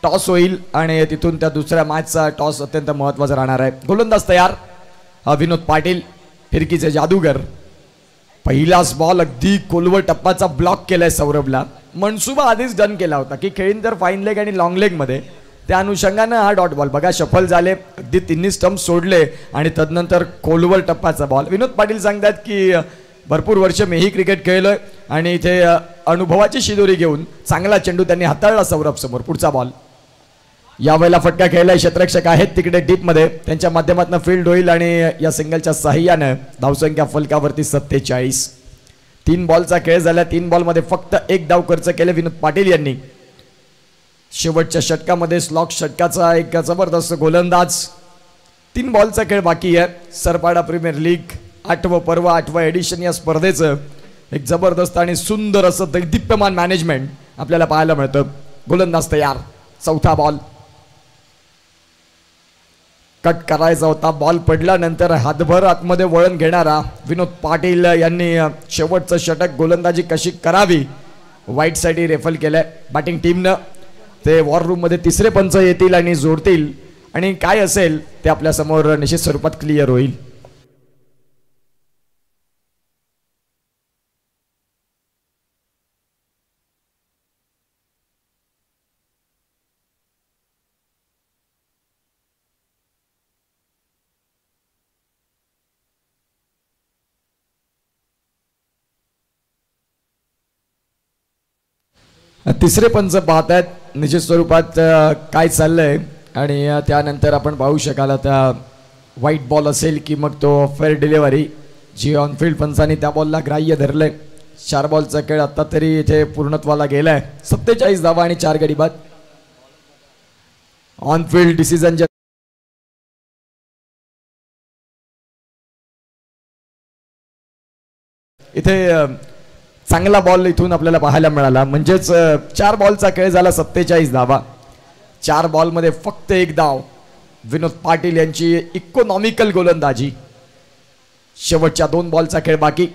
S2: टॉस होईल आणि तिथून त्या दुसऱ्या मॅचचा टॉस अत्यंत महत्त्वाचा राहणार आहे. गोलंदाज तयार. विनोद पाटील फिरकीचे जादूगर. पहिलाच बॉल अगदी खोलवर टप्पाचा ब्लॉक केलाय सौरभला. मनसुबा आधीच डन केला होता की खेळीन तर फाईन लेग आणि लॉंग लेग मध्ये, त्या अनुषंगानं हा डॉट बॉल बघा शफल झाले. अगदी तिन्ही स्टंप सोडले आणि तदनंतर खोलवर टप्पाचा बॉल. विनोद पाटील सांगतात की भरपूर वर्ष मीही क्रिकेट खेळलोय आणि इथे अनुभवाची शिदोरी घेऊन चांगला चेंडू त्यांनी हाताळला सौरभ समोर. पुढचा बॉल. यावेळेला फटका खेळलाय. क्षेत्ररक्षक आहेत तिकडे डीप मध्ये, त्यांच्या माध्यमातून फील्ड होईल आणि या सिंगलच्या सहाय्यानं धावसंख्या फलकावरती 47. 3 बॉलचा खेळ झाला. 3 बॉलमध्ये फक्त 1 डाव खर्च केले विनोद पाटील यांनी. शेवटच्या षटकामध्ये स्लॉक षटकाचा एक जबरदस्त गोलंदाज. 3 बॉलचा खेळ बाकी आहे. सरपाडा प्रीमियर लीग 8वं पर्व 8वं एडिशन या स्पर्धेचं एक जबरदस्त आणि सुंदर असं दैदिप्यमान मॅनेजमेंट आपल्याला पाहायला मिळतं. गोलंदाज तयार. चौथा बॉल. कट करायचा होता. बॉल पडल्यानंतर हातभर आतमध्ये वळण घेणारा विनोद पाटील यांनी शेवटचं षटक गोलंदाजी कशी करावी वाईट साईड रेफल केलंय बॅटिंग टीमनं. ते वॉर रूम मध्ये तिसरे पंच येतील आणि जोडतील आणि काय असेल ते आपल्या समोर निश्चित स्वरूपात क्लिअर होईल. तिसरे पंच पाहत आहेत निश्चित स्वरूपात काय चाललंय आणि त्यानंतर आपण पाहू शकाल आता व्हाईट बॉल असेल की मग तो फेअर डिलिव्हरी जी ऑनफिल्ड पंचांनी त्या बॉलला ग्राह्य धरलंय. 4 बॉलचा खेळ आता तरी इथे पूर्णत्वाला गेलाय. 47 धावा आणि 4 गडी बाद. ऑनफिल्ड डिसिजन इथे चांगला बॉल इथून आपल्याला पाहायला मिळाला. म्हणजेच 4 बॉलचा खेळ झाला. 47 धावा. 4 बॉलमध्ये फक्त 1 धाव. विनोद पाटील यांची इकॉनॉमिकल गोलंदाजी. शेवटच्या 2 बॉलचा खेळ बाकी.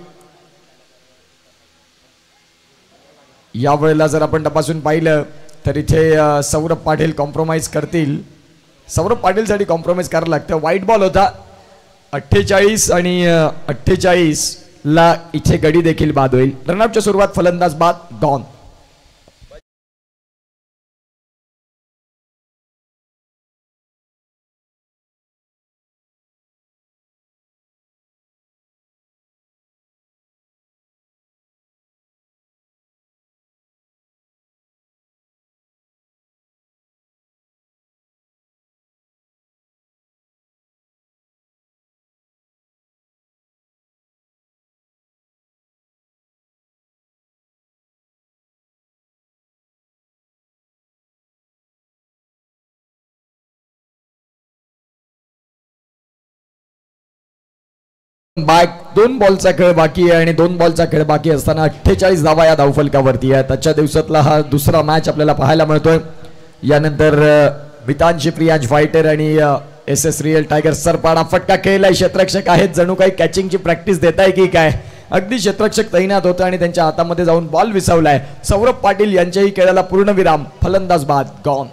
S2: यावेळेला जर आपण तपासून पाहिलं तर इथे सौरभ पाटील कॉम्प्रोमाइज करतील. सौरभ पाटीलसाठी कॉम्प्रोमाइज करायला लागतं. व्हाईट बॉल होता. 48 आणि 48 ला इथे गडी देखील बाद होईल. रनआउटच्या सुरुवात फलंदाज बाद गॉन. बॅक 2 बॉलचा खेळ बाकी आहे आणि 2 बॉलचा खेळ बाकी असताना 48 धावा या धावफलकावरती आहे. आजच्या दिवसातला हा दुसरा मॅच आपल्याला पाहायला मिळतोय. यानंतर मितांशी प्रियांश फायटर आणि SS रिअल टायगर सरपाडा फटका खेळलाय. क्षेत्ररक्षक आहेत, जणू काही कॅचिंगची प्रॅक्टिस देत आहे की काय. अगदी क्षेत्ररक्षक तैनात होतं आणि त्यांच्या हातामध्ये जाऊन बॉल विसावलाय. सौरभ पाटील यांच्याही खेळाला पूर्णविराम. फलंदाज बाद गॉन.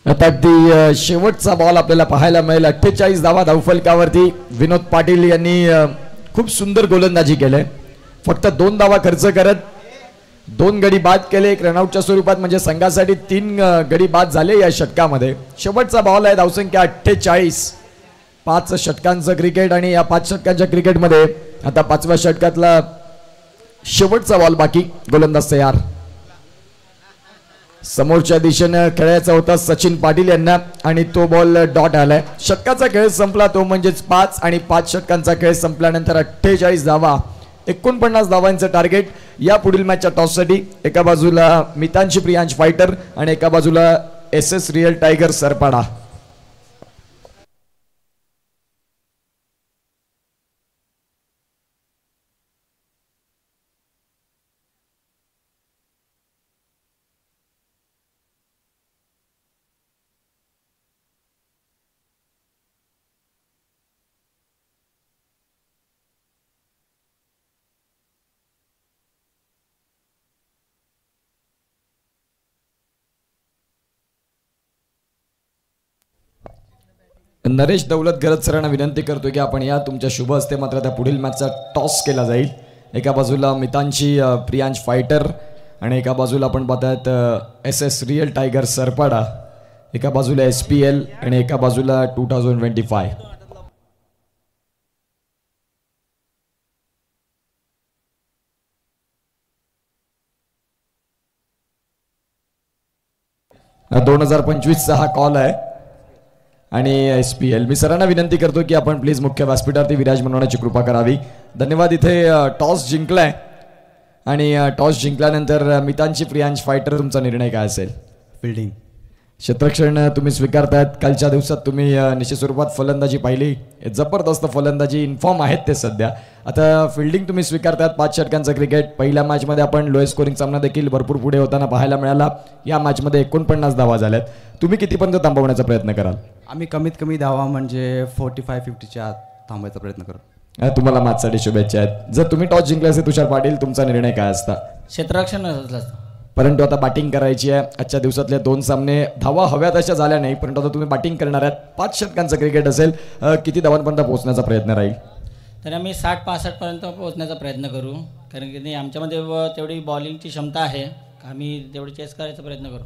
S2: आता अगदी शेवटचा बॉल आपल्याला पाहायला मिळेल. 48 धावा धावफलकावरती. विनोद पाटील यांनी खूप सुंदर गोलंदाजी केले. फक्त 2 धावा खर्च करत 2 गडी बाद केले. एक रनआउटच्या स्वरूपात म्हणजे संघासाठी 3 गडी बाद झाले या षटकामध्ये. शेवटचा बॉल आहे. धावसंख्या 48. 5 षटकांचं क्रिकेट आणि या 5 षटकांच्या क्रिकेटमध्ये आता 5व्या षटकातला शेवटचा बॉल बाकी. गोलंदाज तयार. समोरच्या दिशेनं खेळायचा होता सचिन पाटील यांना आणि तो बॉल डॉट आलाय. षटकाचा खेळ संपला तो म्हणजेच 5 आणि 5 षटकांचा खेळ संपल्यानंतर 48 धावा 49 धावांचं टार्गेट या पुढील मॅचच्या टॉससाठी. एका बाजूला मितांशी प्रियांश फायटर आणि एका बाजूला SS real tiger Sarpada. Naresh दौलत गरज सरांना विनंती करतो की आपण या तुमच्या शुभ हस्ते मात्र त्या पुढील मॅचचा टॉस केला जाईल. एका बाजूला मितांशी प्रियांश फायटर आणि एका बाजूला आपण पाहतायत SS रिअल टायगर सरपाडा. एका बाजूला SPL आणि एका बाजूला 2025. हा 2025चा हा कॉल आहे आणि SPL. मी सरांना विनंती करतो की आपण प्लीज मुख्य व्यासपीठावरती विराजमान होण्याची कृपा करावी. धन्यवाद. इथे टॉस जिंकलाय आणि टॉस जिंकल्यानंतर मितांशी प्रियांश फायटर तुमचा निर्णय काय असेल?
S3: फिल्डिंग.
S2: क्षेत्ररक्षण तुम्ही स्वीकारतायत. कालच्या दिवसात तुम्ही निश्चित स्वरूपात फलंदाजी पाहिली. जबरदस्त फलंदाजी. इन्फॉर्म आहेत ते सध्या. आता फिल्डिंग तुम्ही स्वीकारतायत. 5 षटकांचं क्रिकेट. पहिल्या मॅचमध्ये आपण लोएस्ट स्कोरिंग सामना देखील भरपूर पुढे होताना पाहायला मिळाला. या मॅचमध्ये 49 धावा झाल्यात. तुम्ही कितीपर्यंत थांबवण्याचा प्रयत्न कराल?
S3: आम्ही कमीत कमी धावा म्हणजे 45-50च्या आत थांबायचा प्रयत्न करू.
S2: तुम्हाला मॅचसाठी शुभेच्छा आहेत. जर तुम्ही टॉस जिंकले असेल तुषार पाटील तुमचा निर्णय काय असता?
S4: क्षेत्ररक्षण.
S2: परंतु आता बॅटिंग करायची आहे. आजच्या दिवसातले 2 सामने धावा हव्यात अशा झाल्या नाही, परंतु आता तुम्ही बॅटिंग करणार आहात. 5 षटकांचं क्रिकेट असेल. किती धावांपर्यंत पोहोचण्याचा प्रयत्न राहील?
S4: तर आम्ही 60-65 पर्यंत पोहोचण्याचा प्रयत्न करू. कारण की आमच्यामध्ये तेवढी बॉलिंगची क्षमता आहे. आम्ही तेवढी चेस करायचा प्रयत्न करू.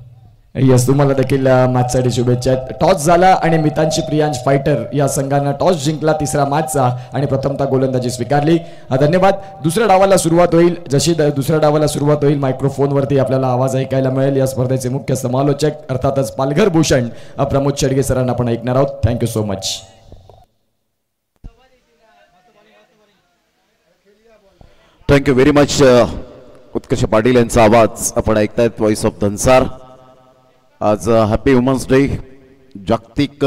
S2: यस, तुम्हाला देखील मॅचसाठी शुभेच्छा आहेत. टॉस झाला आणि मितांशी प्रियांश फायटर या संघानं टॉस जिंकला 3रा मॅचचा आणि प्रथमतः गोलंदाजी स्वीकारली. धन्यवाद. दुसऱ्या डावाला सुरुवात होईल. जशी दुसऱ्या डावाला सुरुवात होईल मायक्रोफोनवरती आपल्याला आवाज ऐकायला मिळेल. या स्पर्धेचे मुख्य समालोचक अर्थातच पालघर भूषण प्रमोद शेडगे सरांना आपण ऐकणार आहोत. Thank you so much.
S1: Thank you very much. Utkarsh Patil यांचा आवाज आपण ऐकतायत. Voice of Dhansar. आज हॅपी वुमन्स डे, जागतिक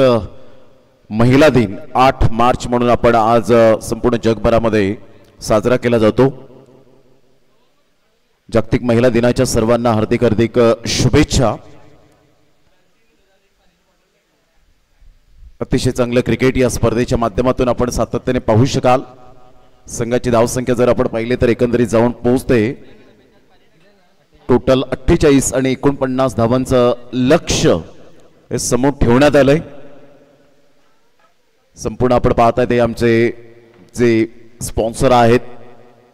S1: महिला दिन 8 मार्च म्हणून आपण आज संपूर्ण जगभरामध्ये साजरा केला जातो. जागतिक महिला दिनाच्या सर्वांना हार्दिक हार्दिक शुभेच्छा. अतिशय चांगलं क्रिकेट या स्पर्धेच्या माध्यमातून आपण सातत्याने पाहू शकाल. संघाची धावसंख्या जर आपण पाहिले तर एकंदरीत जाऊन पोहोचते. टोटल 48 आणि 49 धावांचं लक्ष्य हे समोर ठेवण्यात आलंय. संपूर्ण आपण पाहताय ते आमचे जे स्पॉन्सर आहेत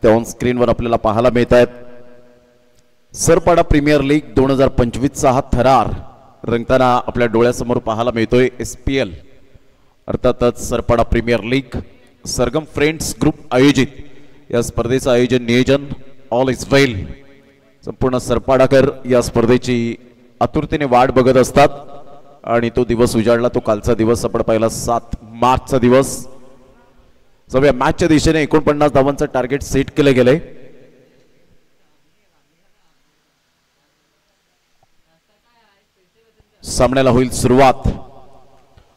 S1: ते ऑन स्क्रीनवर आपल्याला पाहायला मिळत आहेत. सरपाडा प्रीमियर लीग 2025चा हा थरार रंगताना आपल्या डोळ्यासमोर पाहायला मिळतोय. SPL अर्थातच सरपाडा प्रीमियर लीग सरगम फ्रेंड्स ग्रुप आयोजित या स्पर्धेचं आयोजन नियोजन ऑल इज वेल संपूर्ण सरपाडाकर या स्पर्धेची आतुरतेने वाट बघत असतात आणि तो दिवस उजाडला. तो कालचा दिवस आपण पाहिला 7 मार्चचा दिवस. जाऊया मॅचच्या दिशेने 49 धावांचं टार्गेट सेट केलं गेलंय. सामन्याला होईल सुरुवात.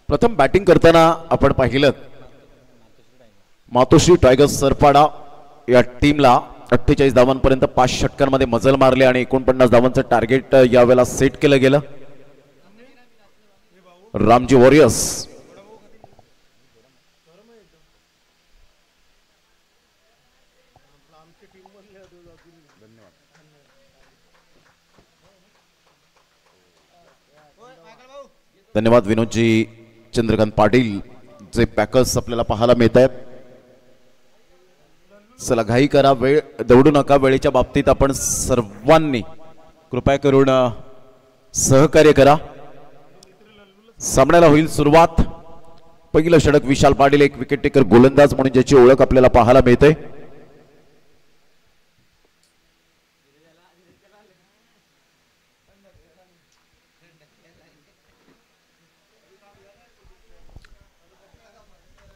S1: प्रथम बॅटिंग करताना आपण पाहिलं मातोश्री टायगर्स सरपाडा या टीमला 48 धावांपर्यंत 5 षटकांमध्ये मजल मारले आणि 49 धावांचं टार्गेट यावेळेला सेट केलं गेलं. रामजी वॉरियर्स धन्यवाद विनोदजी चंद्रकांत पाटील जे पॅकर्स आपल्याला पाहायला मिळत आहेत. चला घाई करा, वेळ दौडू नका. वेळेच्या बाबतीत आपण सर्वांनी कृपया करून सहकार्य करा. सामन्याला होईल सुरुवात. पहिलं षटक विशाल पाटील एक विकेट टेकर गोलंदाज म्हणून ज्याची ओळख आपल्याला पाहायला मिळते.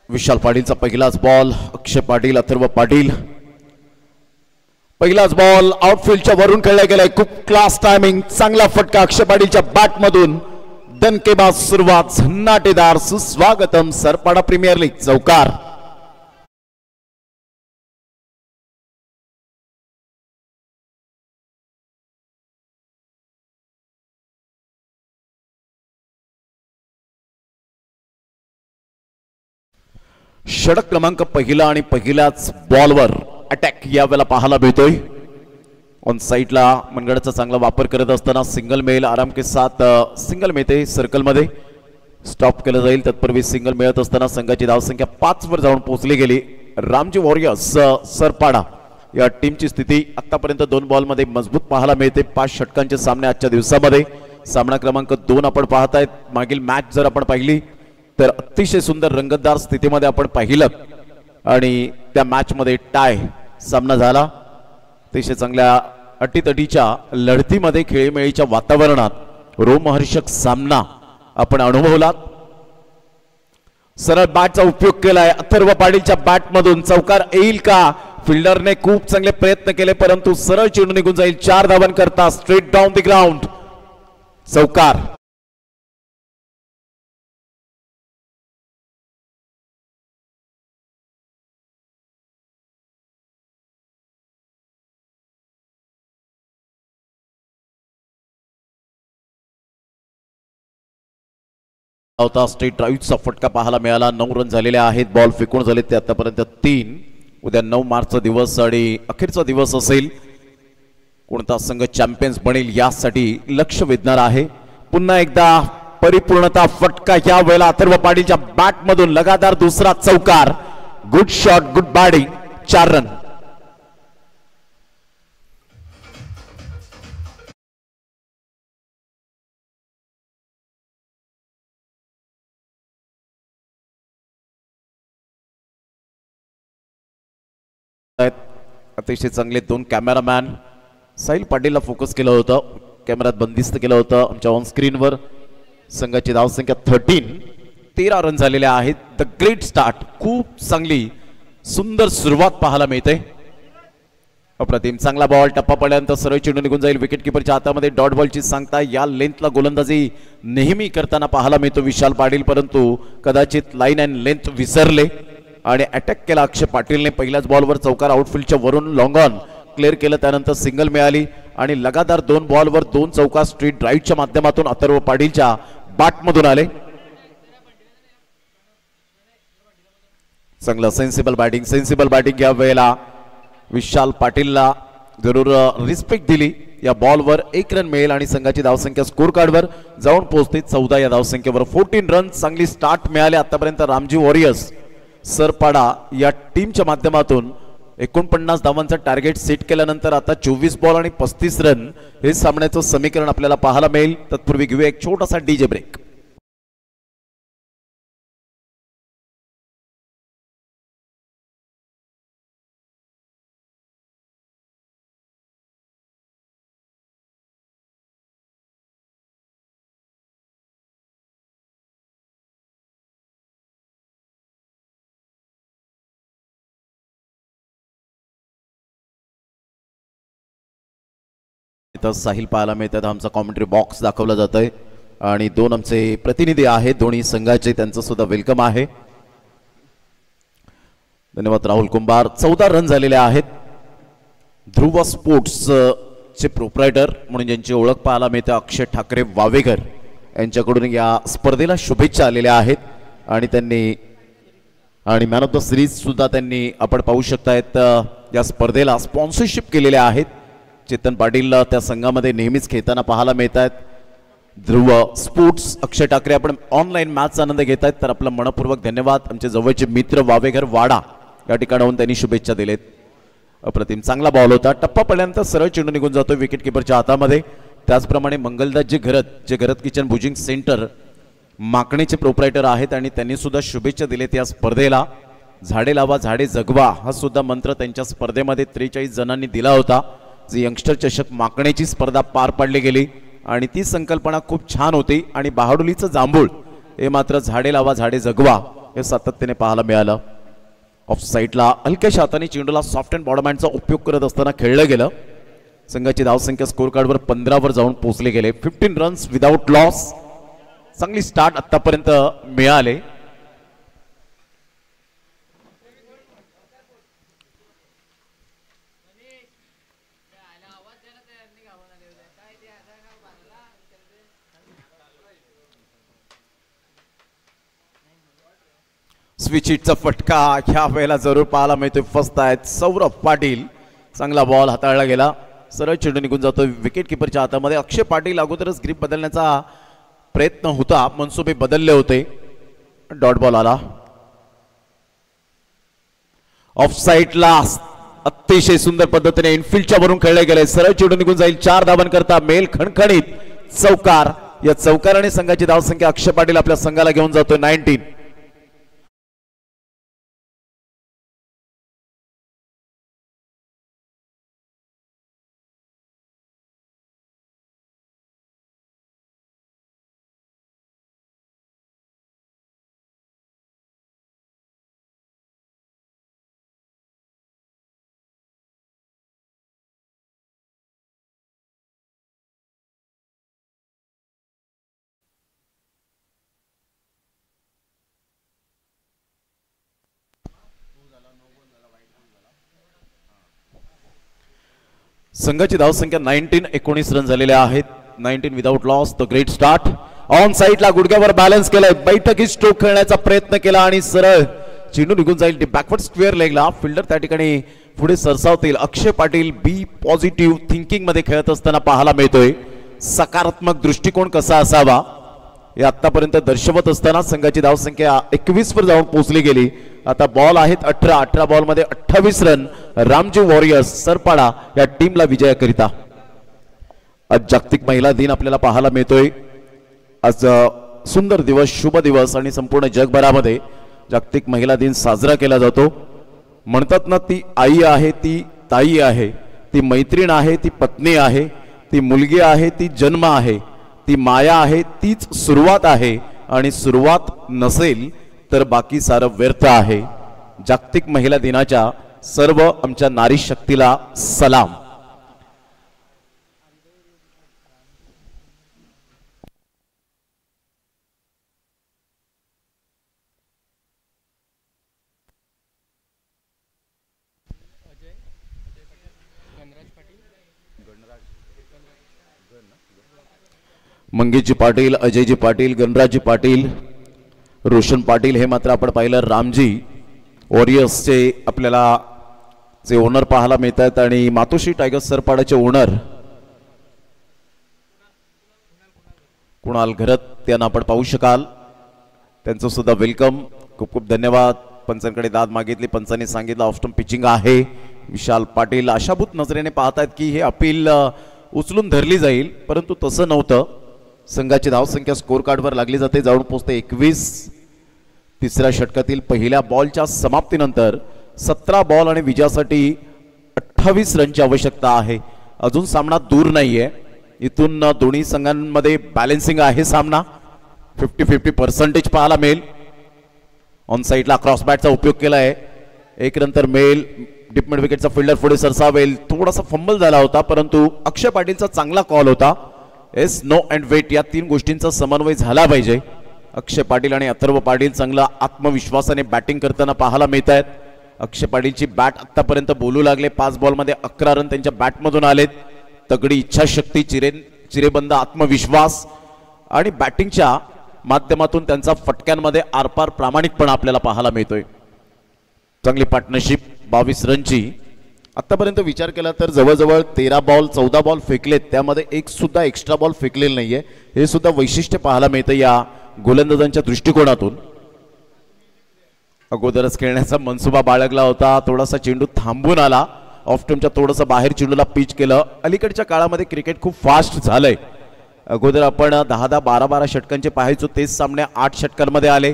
S1: विशाल पाटीलचा पहिलाच बॉल. अक्षय पाटील अथर्व पाटील पहिलाच बॉल आउटफील्डच्या वरून खेळला गेलाय. खूप क्लास टायमिंग, चांगला फटका अक्षय पाटीलच्या बॅट मधून. दणकेबाज सुरुवात, झन्नाटेदार सुस्वागतम सरपाडा प्रीमियर लीग. चौकार. षटक क्रमांक पहिला आणि पहिल्याच बॉलवर अटॅक यावेळेला पाहायला मिळतोय. ऑन साईडला मनगडाचा चांगला वापर करत असताना सिंगल मेल आराम के साथ सिंगल मिळते. सर्कल मध्ये स्टॉप केलं जाईल. तत्पूर्वी सिंगल मिळत असताना संघाची धावसंख्या 5 वर जाऊन पोहोचली गेली. रामजी वॉरियर्स सरपाडा या टीमची स्थिती आतापर्यंत 2 बॉलमध्ये मजबूत पाहायला मिळते. 5 षटकांचे सामने आजच्या दिवसामध्ये. सामना क्रमांक 2 आपण पाहतायत. मागील मॅच जर आपण पाहिली तर अतिशय सुंदर रंगतदार स्थितीमध्ये आपण पाहिलं आणि त्या मॅच मध्ये टाय सामना झाला. अतिशय चांगल्या अटीतटीच्या लढतीमध्ये खेळीमेळीच्या वातावरणात रोमहर्षक सामना आपण अनुभवला. सरळ बॅटचा उपयोग केलाय अथर्व पाटीलच्या बॅट मधून. चौकार येईल का? फिल्डरने खूप चांगले प्रयत्न केले परंतु सरळ चेंडू निघून जाईल. 4 धावन करता स्ट्रेट डाऊन द ग्राउंड. चौकार. होता स्ट्रेट ड्राईव्हचा फटका पाहायला मिळाला. 9 रन झालेले आहेत. बॉल फेकून झाले ते आतापर्यंत 3. उद्या 9 मार्चचा दिवस आणि अखेरचा दिवस असेल. कोणता संघ चॅम्पियन्स बनेल यासाठी लक्ष वेधणार आहे. पुन्हा एकदा परिपूर्णता फटका या वेळेला अथर्व पाटीलच्या बॅट मधून. लगातार दुसरा चौकार. Good shot, good batting. 4 run. अतिशय चांगले 2 कॅमेरामॅन. साहिल पाटीलला फोकस केलं होतं, कॅमेऱ्यात बंदिस्त केलं होतं आमच्या ऑन स्क्रीनवर. संघाची धावसंख्या 13 रन झालेले आहेत. The great start. खूप चांगली सुंदर सुरुवात पाहायला मिळते. अप्रतिम चांगला बॉल. टप्पा पडल्यानंतर सरळ चेंडू निघून जाईल. विकेट किपरच्या हातामध्ये डॉट बॉलची सांगता. या लेंथला गोलंदाजी नेहमी करताना पाहायला मिळतो विशाल पाटील परंतु कदाचित लाईन अँड लेंथ विसरले आणि अटॅक केला अक्षय पाटीलने. पहिल्याच बॉलवर चौकार आउटफील्डच्या वरून लॉंग ऑन क्लिअर केलं. त्यानंतर सिंगल मिळाली आणि लगातार 2 बॉलवर 2 चौकार स्ट्रेट ड्राईव्हच्या माध्यमातून अथर्व पाटीलच्या बॅटमधून आले. चांगलं सेन्सिबल बॅटिंग या वेळेला विशाल पाटीलला जरूर रिस्पेक्ट दिली. या बॉलवर 1 रन मिळेल आणि संघाची धावसंख्या स्कोर कार्डवर जाऊन पोहोचते 14 या धावसंख्येवर. 14 रन. चांगली स्टार्ट मिळाली आतापर्यंत रामजी वॉरियर्स सरपाडा या टीमच्या माध्यमातून. 49 धावांचं टार्गेट सेट केल्यानंतर आता 24 बॉल आणि 35 रन हे सामन्याचं समीकरण आपल्याला पाहायला मिळेल. तत्पूर्वी घेऊया एक छोटासा डीजे ब्रेक. इथं साहिल पाहायला मिळतात. आमचा कॉमेंट्री बॉक्स दाखवला जात आहे आणि दोन आमचे प्रतिनिधी आहेत दोन्ही संघाचे, त्यांचं सुद्धा वेलकम आहे. धन्यवाद राहुल कुंभार. 14 रन झालेले आहेत. ध्रुव स्पोर्ट्स चे प्रोप्रायटर म्हणून ज्यांची ओळख पाहायला मिळते अक्षय ठाकरे वावेकर यांच्याकडून या स्पर्धेला शुभेच्छा आलेल्या आहेत आणि त्यांनी आणि मॅन ऑफ द सिरीज सुद्धा त्यांनी आपण पाहू शकतायत या स्पर्धेला स्पॉन्सरशिप केलेल्या आहेत. चेतन पाटील त्या संघामध्ये नेहमीच खेळताना पाहायला मिळत आहेत. ध्रुव स्पोर्ट्स अक्षय ठाकरे आपण ऑनलाईन मॅचचा आनंद घेत आहेत तर आपला मनपूर्वक धन्यवाद. आमचे जवळचे मित्र वावेघर वाडा या ठिकाणाहून त्यांनी शुभेच्छा दिलेत. अप्रतिम चांगला बॉल होता. टप्पा पडल्यानंतर सरळ चेंडू निघून जातो विकेट किपरच्या हातामध्ये. त्याचप्रमाणे मंगलदास जे घरत किचन बुजिंग सेंटर माकणीचे प्रोप्रायटर आहेत आणि त्यांनी सुद्धा शुभेच्छा दिलेत या स्पर्धेला. झाडे लावा झाडे जगवा हा सुद्धा मंत्र त्यांच्या स्पर्धेमध्ये 43 जणांनी दिला होता. जी यंगस्टर चषक माकणीची स्पर्धा पार पाडली गेली आणि ती संकल्पना खूप छान होती आणि बहाडुलीचं जांभूळ हे मात्र झाडे लावा झाडे जगवा हे सातत्याने पाहायला मिळालं. ऑफ साईडला हलक्याशा हाताने चेंडूला सॉफ्ट अँड बॉटम हँडचा उपयोग करत असताना खेळलं गेलं. संघाची धावसंख्या स्कोर कार्डवर 15 वर जाऊन पोहोचले गेले. 15 रन्स विदाउट लॉस. चांगली स्टार्ट आतापर्यंत मिळाले. स्विच हिटचा फटका ह्या वेळेला जरूर पाहायला मिळतोय. फर्स्ट आहेत सौरभ पाटील. चांगला बॉल हाताळला गेला. सरळ चेंडू निघून जातो विकेट किपरच्या हातामध्ये. अक्षय पाटील अगोदरच ग्रीप बदलण्याचा प्रयत्न होता. मनसुबे बदलले होते. डॉट बॉल आला. ऑफ साईडला अतिशय सुंदर पद्धतीने इनफिल्डच्या वरून खेळले गेले. सरळ चेंडू निघून जाईल. 4 धावांकरता मेल खणखणीत चौकार. या चौकाराने संघाची धावसंख्या अक्षय पाटील आपल्या संघाला घेऊन जातोय 19. संघाची धावसंख्या 19 रन झालेले आहेत. 19 without loss. The great start. On साईडला गुडघ्यावर बॅलन्स केलाय. बैठकी स्ट्रोक खेळण्याचा प्रयत्न केला आणि सरळ चेंडू निघून जाईल बॅकवर्ड स्क्वेअर लेगला. फिल्डर त्या ठिकाणी पुढे सरसावतील. अक्षय पाटील बी पॉझिटिव्ह थिंकिंग मध्ये खेळत असताना पाहायला मिळतोय. सकारात्मक दृष्टिकोन कसा असावा हे आतापर्यंत दर्शवत असताना संघाची धावसंख्या 21 वर जाऊन पोहोचली गेली. आता बॉल आहेत 18 बॉल मध्ये 28 रन. रामजी वॉरियर्स सरपाडा या टीमला विजयाकरिता. आज जागतिक महिला दिन आपल्याला पाहायला मिळतोय. आज सुंदर दिवस शुभ दिवस आणि संपूर्ण जगभरामध्ये जागतिक महिला दिन साजरा केला जातो. म्हणतात ना ती आई आहे ती ताई आहे ती मैत्रीण आहे ती पत्नी आहे ती मुलगी आहे ती जन्म आहे ती माया आहे तीच सुरुवात आहे आणि सुरुवात नसेल तर बाकी सारं व्यर्थ आहे. जागतिक महिला दिनाच्या सर्व आमच्या नारी शक्तीला सलाम. मंगेशजी पाटील, अजयजी पाटील, गणराजजी पाटील, रोशन पाटील हे मात्र आपण पाहिलं रामजी वॉरियर्सचे आपल्याला जे ओनर पाहायला मिळतात आणि मातोश्री टायगर्स सरपाडाचे ओनर कुणाल घरत त्यांना आपण पाहू शकाल. त्यांचं सुद्धा वेलकम. खूप खूप धन्यवाद. पंचांकडे दाद मागितली. पंचांनी सांगितलं ऑफस्टम पिचिंग आहे. विशाल पाटील आशाभूत नजरेने पाहतात की हे अपील उचलून धरली जाईल परंतु तसं नव्हतं. संघाची धावसंख्या स्कोर कार्डवर लागली जाते. जाऊन पोहोचते 21. तिसऱ्या षटकातील पहिल्या बॉलच्या समाप्तीनंतर 17 बॉल आणि विजयासाठी 28 रनची आवश्यकता आहे. अजून सामना दूर नाहीये. इथून दोन्ही संघांमध्ये बॅलन्सिंग आहे. सामना 50-50% पाहायला मिळेल. ऑन साईडला क्रॉस बॅटचा उपयोग केलाय. एक नंतर मेल डीप मिड विकेटचा फिल्डर पुढे सरसावेल, थोडासा फंबल झाला होता परंतु अक्षय पाटीलचा चांगला कॉल होता. एस नो अँड वेट या तीन गोष्टींचा समन्वय झाला पाहिजे. अक्षय पाटील आणि अथर्व पाटील चांगला आत्मविश्वासाने बॅटिंग करताना पाहायला मिळत आहेत. अक्षय पाटीलची बॅट आतापर्यंत बोलू लागले. 5 बॉलमध्ये 11 रन त्यांच्या बॅटमधून आलेत. तगडी इच्छाशक्ती, चिरेबंद आत्मविश्वास आणि बॅटिंगच्या माध्यमातून त्यांचा फटक्यांमध्ये आरपार प्रामाणिकपणा आपल्याला पाहायला मिळतोय. चांगली पार्टनरशिप 22 रनची. आतापर्यंत विचार केला तर जवळजवळ 13 बॉल 14 बॉल फेकलेत, त्यामध्ये एक सुद्धा एक्स्ट्रा बॉल फेकलेला नाहीये. हे सुद्धा वैशिष्ट्य पाहायला मिळतं या गोलंदाजांच्या दृष्टिकोनातून. अगोदरच खेळण्याचा मनसुबा बाळगला होता, थोडासा चेंडू थांबून आला, ऑफ स्टंपच्या थोडंसं बाहेर चेंडूला पिच केलं. अलीकडच्या काळामध्ये क्रिकेट खूप फास्ट झालंय. अगोदर आपण 10-10 12-12 षटकांचे पाहायचो, तेच सामने 8 षटकांमध्ये आले,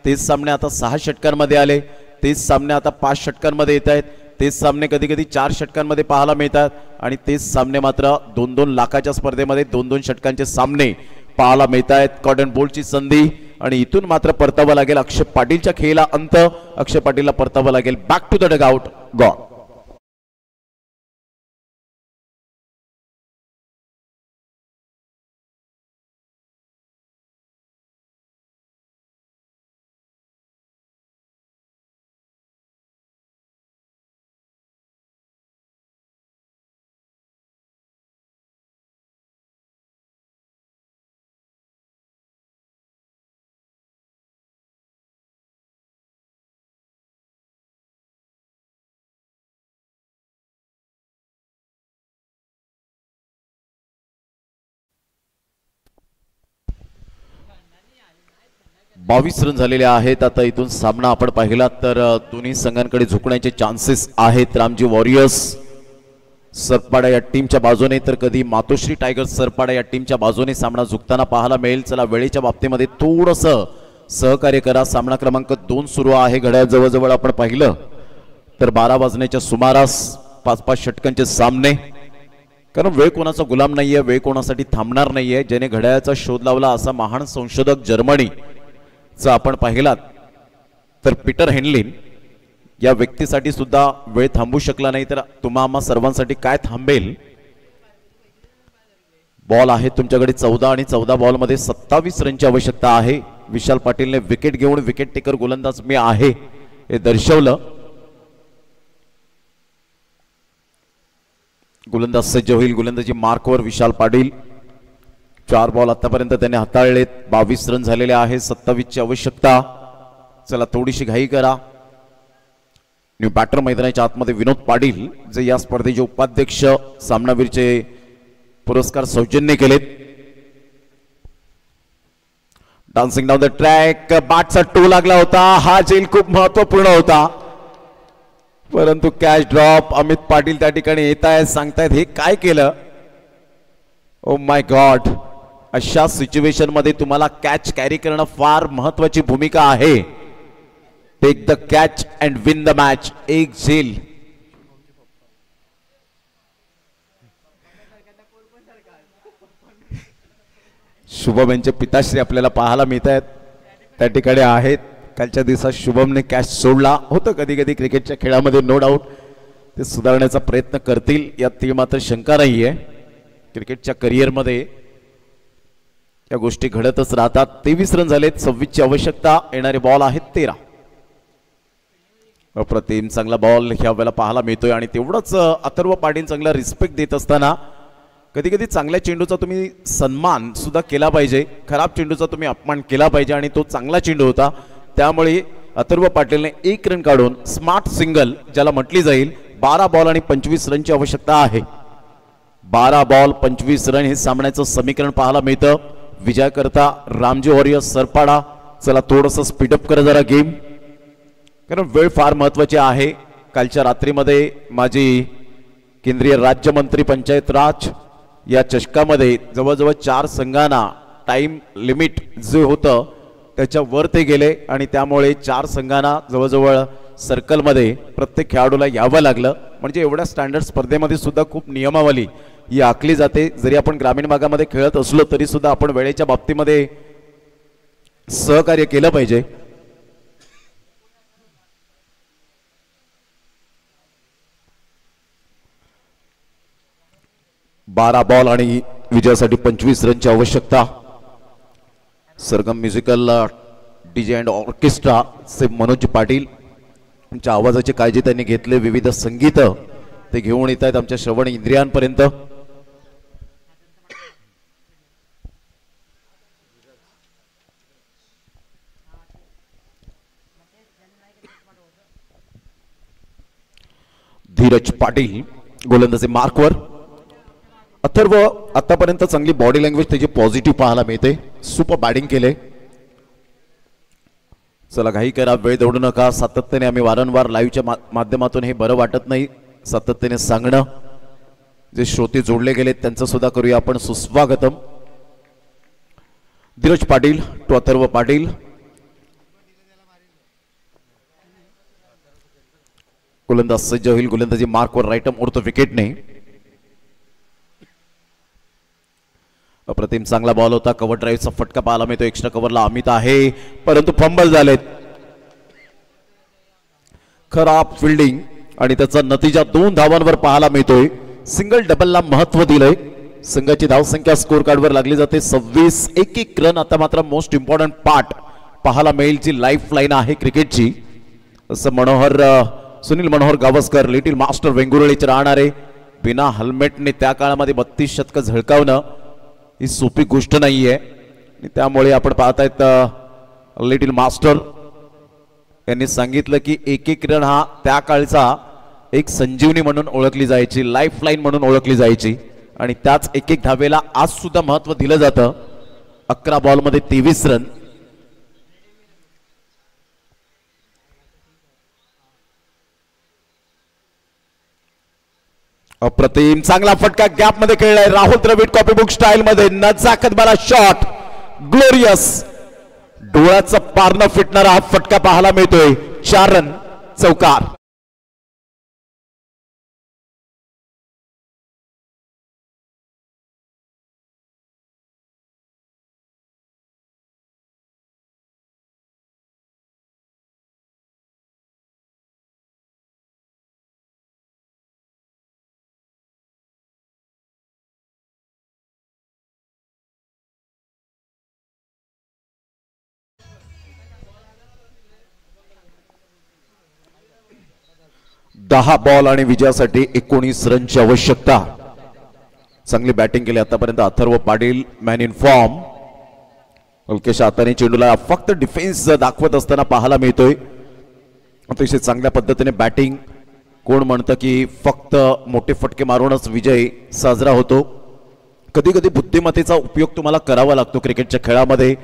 S1: तेच सामने आता 6 षटकांमध्ये आले, तेच सामने आता 5 षटकांमध्ये येत आहेत, तेच सामने कधी कधी 4 षटकांमध्ये पाहायला मिळतात आणि तेच सामने मात्र 2-2 लाखाच्या स्पर्धेमध्ये 2-2 षटकांचे सामने पाहायला मिळत आहेत. कॉटन बोल्टची संधी आणि इथून मात्र परतावं लागेल अक्षय पाटीलच्या खेळीला अंत. अक्षय पाटीलला परतावं लागेल. Back to the dugout. God. बावीस रन झालेले आहेत. आता इथून सामना आपण पाहिला तर दोन्ही संघांकडे झुकण्याचे चान्सेस आहेत. रामजी वॉरियर्स सरपाडा या टीमच्या बाजूने तर कधी मातोश्री टायगर्स सरपाडा या टीमच्या बाजूने सामना झुकताना पाहायला मिळेल. चला वेळेच्या बाबतीमध्ये थोडंसं सहकार्य करा. सामना क्रमांक 2 सुरू आहे. घड्याळ जवळजवळ आपण पाहिलं तर 12 वाजण्याच्या सुमारास 5-5 षटकांचे सामने. कारण वेळ कोणाचा गुलाम नाहीये, वेळ कोणासाठी थांबणार नाहीये. ज्याने घड्याळाचा शोध लावला असा महान संशोधक जर्मनी आपण पाहिलात तर पीटर हेनलिन या व्यक्तीसाठी सुद्धा वेळ थांबू शकला नाही, तर तुम्हा सर्वांसाठी काय थांबेल. बॉल आहे तुमच्याकडे 14 आणि 14 बॉल मध्ये 27 रनची आवश्यकता आहे. विशाल पाटीलने विकेट घेऊन विकेट टेकर गोलंदाज मी आहे हे दर्शवलं. गोलंदाज सज्ज होईल. गोलंदाजी मार्कवर विशाल पाटील. 4 बॉल आतापर्यंत त्याने हाताळलेत. 22 रन झालेले आहे. 27 ची आवश्यकता. चला थोडीशी घाई करा. न्यू बॅटर मैदानाच्या आतमध्ये विनोद पाटील जे या स्पर्धेचे उपाध्यक्ष सामनावीरचे पुरस्कार सौजन्य केलेत. Dancing down the track. बॅटचा टो लागला होता. हा झेल खूप महत्वपूर्ण होता परंतु कॅच ड्रॉप. अमित पाटील त्या ठिकाणी येत आहेत, सांगतायत हे काय केलं. Oh my God. अशा सिच्युएशन मध्ये तुम्हाला कॅच कॅरी करणं फार महत्वाची भूमिका आहे. Take the catch and win the match. एक झेल. शुभम यांचे पिताश्री आपल्याला पाहायला मिळत आहेत, त्या ठिकाणी आहेत. कालच्या दिवसात शुभमने कॅच सोडला होतं. कधी कधी क्रिकेटच्या खेळामध्ये नो डाऊट ते सुधारण्याचा प्रयत्न करतील यात ती मात्र शंका नाहीये. क्रिकेटच्या करिअरमध्ये या गोष्टी घडतच राहतात. 23 रन झालेत. 26 ची आवश्यकता. येणारे बॉल आहेत 13. अप्रतिम चांगला बॉल ह्या वेळेला पाहायला मिळतोय आणि तेवढंच अथर्व पाटील चांगला रिस्पेक्ट देत असताना कधी कधी चांगल्या चेंडूचा तुम्ही सन्मान सुद्धा केला पाहिजे, खराब चेंडूचा तुम्ही अपमान केला पाहिजे आणि तो चांगला चेंडू होता. त्यामुळे अथर्व पाटीलने 1 रन काढून स्मार्ट सिंगल ज्याला म्हटली जाईल. 12 बॉल आणि 25 रनची आवश्यकता आहे. 12 बॉल 25 रन हे सामन्याचं समीकरण पाहायला मिळतं. विजय करता रामजी वॉरियर्स सरपाडा. चला थोडंसं स्पीडअप करा जरा गेम, कारण वेळ फार महत्वाची आहे. कालच्या रात्रीमध्ये माजी केंद्रीय राज्यमंत्री पंचायत राज या चषकामध्ये जवळजवळ 4 संघांना टाइम लिमिट जे होतं त्याच्यावर ते गेले आणि त्यामुळे 4 संघांना जवळजवळ सर्कलमध्ये प्रत्येक खेळाडूला यावं लागलं. म्हणजे एवढ्या स्टँडर्ड स्पर्धेमध्ये सुद्धा खूप नियमावली ही आखली जाते. जरी आपण ग्रामीण भागामध्ये खेळत असलो तरी सुद्धा आपण वेळेच्या बाबतीमध्ये सहकार्य केलं पाहिजे. 12 बॉल आणि विजयासाठी 25 रनची आवश्यकता. सरगम म्युझिकल डीजे अँड ऑर्केस्ट्रा से मनोज पाटील आमच्या आवाजाची काळजी त्यांनी घेतले. विविध संगीत ते घेऊन येत आहेत आमच्या श्रवण इंद्रियांपर्यंत. धीरज पाटील गोलंदाजी मार्कवर. अथर्व आतापर्यंत चांगली बॉडी लँग्वेज त्याची पॉझिटिव्ह पाहायला मिळते. सुपर बॅटिंग केले. चला घाई करा, वेळ दौडू नका. सातत्याने आम्ही वारंवार लाईव्हच्या माध्यमातून हे बरं वाटत नाही सातत्याने सांगणं. जे श्रोते जोडले गेले त्यांचं सुद्धा करूया आपण सुस्वागतम. धीरज पाटील टू अथर्व पाटील. गोलंदाज सज्ज होईल. गोलंदाजी मार्कवर राईट मोडतो विकेटने. अप्रतिम चांगला बॉल होता. कव्हर ड्राईव्हचा फटका पाहायला मिळतो. एक्स्ट्रा कव्हरला अमित आहे परंतु फंबल झालेत. खराब फिल्डिंग आणि त्याचा नतीजा 2 धावांवर पाहायला मिळतोय. सिंगल डबलला महत्व दिलंय. संघाची धावसंख्या स्कोर कार्डवर लागली जाते 26. एक रन आता मात्र मोस्ट इम्पॉर्टंट पार्ट पाहायला मिळेल जी लाईफ लाईन आहे क्रिकेटची. असं सुनील मनोहर गावस्कर लिटिल मास्टर वेंगुर्लेचे राहणारे बिना हेल्मेटने त्या काळामध्ये 32 शतकं झळकावणं ही सोपी गोष्ट नाहीये. त्यामुळे आपण पाहतायत लिटिल मास्टर यांनी सांगितलं की एक रन हा त्या काळचा एक संजीवनी म्हणून ओळखली जायची, लाईफ लाईन म्हणून ओळखली जायची आणि त्याच एक धावेला आज सुद्धा महत्व दिलं जातं. 11 बॉलमध्ये 23 रन. अप्रतिम चांगला फटका गॅप मध्ये खेळलाय. राहुल द्रविड कॉपीबुक स्टाईल मध्ये नजाकत बाला शॉट. ग्लोरियस डोळ्याचं पारणं फिटणारा हा फटका पाहायला मिळतोय. 4 रन चौकार. दहा बॉल आणि विजयासाठी 19 रनची आवश्यकता. चांगली बॅटिंग केली आतापर्यंत Atharva Patil. Man in form. हलकेशा हाताने चेंडूला फक्त डिफेन्स दाखवत असताना पाहायला मिळतोय. अतिशय चांगल्या पद्धतीने बॅटिंग. कोण म्हणतं की फक्त मोठे फटके मारूनच विजय साजरा होतो. कधी कधी बुद्धिमत्तेचा उपयोग तुम्हाला करावा लागतो क्रिकेटच्या खेळामध्ये.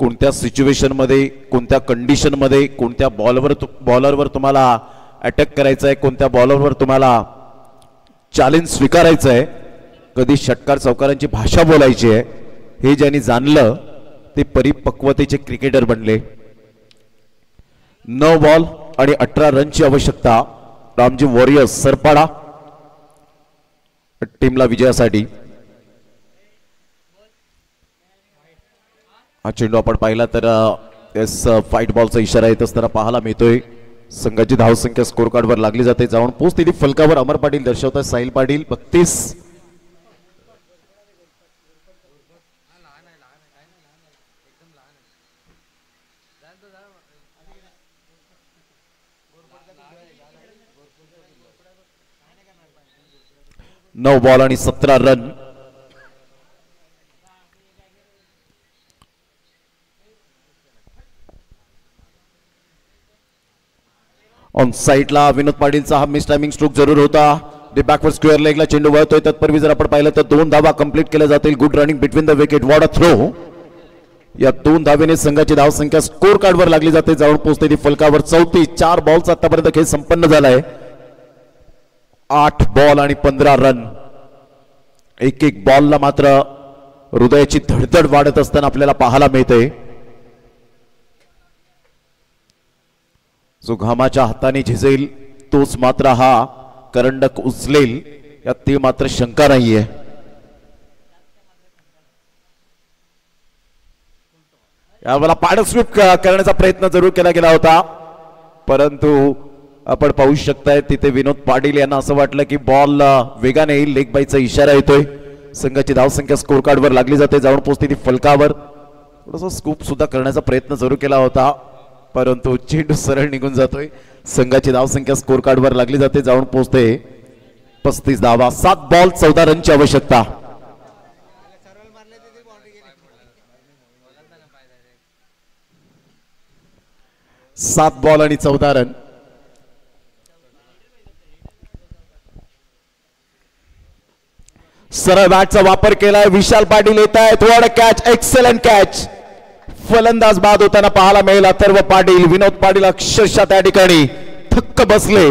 S1: कोणत्या सिच्युएशन मध्ये, कोणत्या कंडिशन मध्ये, कोणत्या बॉलरवर तुम्हाला अटॅक करायचा आहे, कोणत्या बॉलरवर तुम्हाला चॅलेंज स्वीकारायचं आहे, कधी षटकार चौकारांची भाषा बोलायची आहे, हे ज्यांनी जाणलं ते परिपक्वतेचे क्रिकेटर बनले. 9 बॉल आणि 18 रनची आवश्यकता. रामजी वॉरियर्स सरपाडा टीमला विजयासाठी. हा चेंडू आपण पाहिला तर फाईट बॉलचा इशारा येत असताना पाहायला मिळतोय. संघाची धावसंख्या स्कोर कार्डवर लागली जाते. जाऊन पोचलेली फलकावर अमर पाटील दर्शवतात. साहिल पाटील 32. नऊ बॉल आणि 17 रन. ऑन साइडला विनोद पाटीलचा हा मिस टायमिंग स्ट्रोक जरूर होता. बॅकवर्ड स्क्वेअर लेगला चेंडू वळतोय. तत्पूर्वी जर आपण पाहिलं तर 2 धावा कंप्लीट केल्या जातील. Good running between the wicket. What a throw. या 2 धावेने संघाची धावसंख्या स्कोर कार्डवर लागली जाते. जाऊन पोहोचते फलकावर 34. 4 बॉलचा आतापर्यंत खेळ संपन्न झालाय. 8 बॉल आणि 15 रन. एक बॉलला मात्र हृदयाची धडधड वाढत असताना आपल्याला पाहायला मिळते. जो घामाच्या हाताने झिजेल तोच मात्र हा करंडक उचलेल यात ती मात्र शंका नाहीये. यावेळेला पाड स्वीप करण्याचा प्रयत्न जरूर केला गेला होता परंतु आपण पाहू शकताय तिथे विनोद पाटील यांना असं वाटलं की बॉल वेगाने येईल, लेग बाईचा इशारा येतोय. संघाची धावसंख्या स्कोर कार्ड वर लागली जाते, जाऊन पोहोचते ती फलकावर. थोडासा स्कूप सुद्धा करण्याचा प्रयत्न जरूर केला होता, परंतु चेंडू सरळ निघून जातोय. संघाची धावसंख्या स्कोर कार्ड वर लागली जाते, जाऊन पोहोचते 35 धावा. 7 बॉल 14 रनची आवश्यकता. 7 बॉल आणि 14 रन. सरळ बॅटचा वापर केलाय. विशाल पाटील येत आहेत. What a catch, excellent catch. फलंदाज बाद होताना पाहायला मिळेल अथर्व पाटील. विनोद पाटील अक्षरशः त्या ठिकाणी थक्क बसले.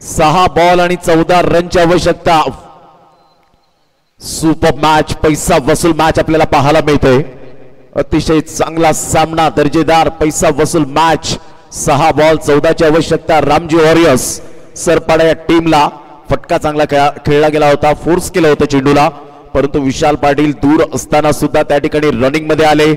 S1: 6 बॉल आणि 14 रनची आवश्यकता. सुपर मॅच, पैसा वसूल मॅच आपल्याला पाहायला मिळतोय. अतिशय चांगला सामना, दर्जेदार पैसा वसूल मॅच. 6 बॉल 14ची आवश्यकता. रामजी वॉरियर्स सरपाडा या टीमला फटका चांगला खेळला गेला होता, फोर्स केलं होतं चेंडूला, परंतु विशाल पाटील दूर असताना सुद्धा त्या ठिकाणी रनिंग मध्ये आले.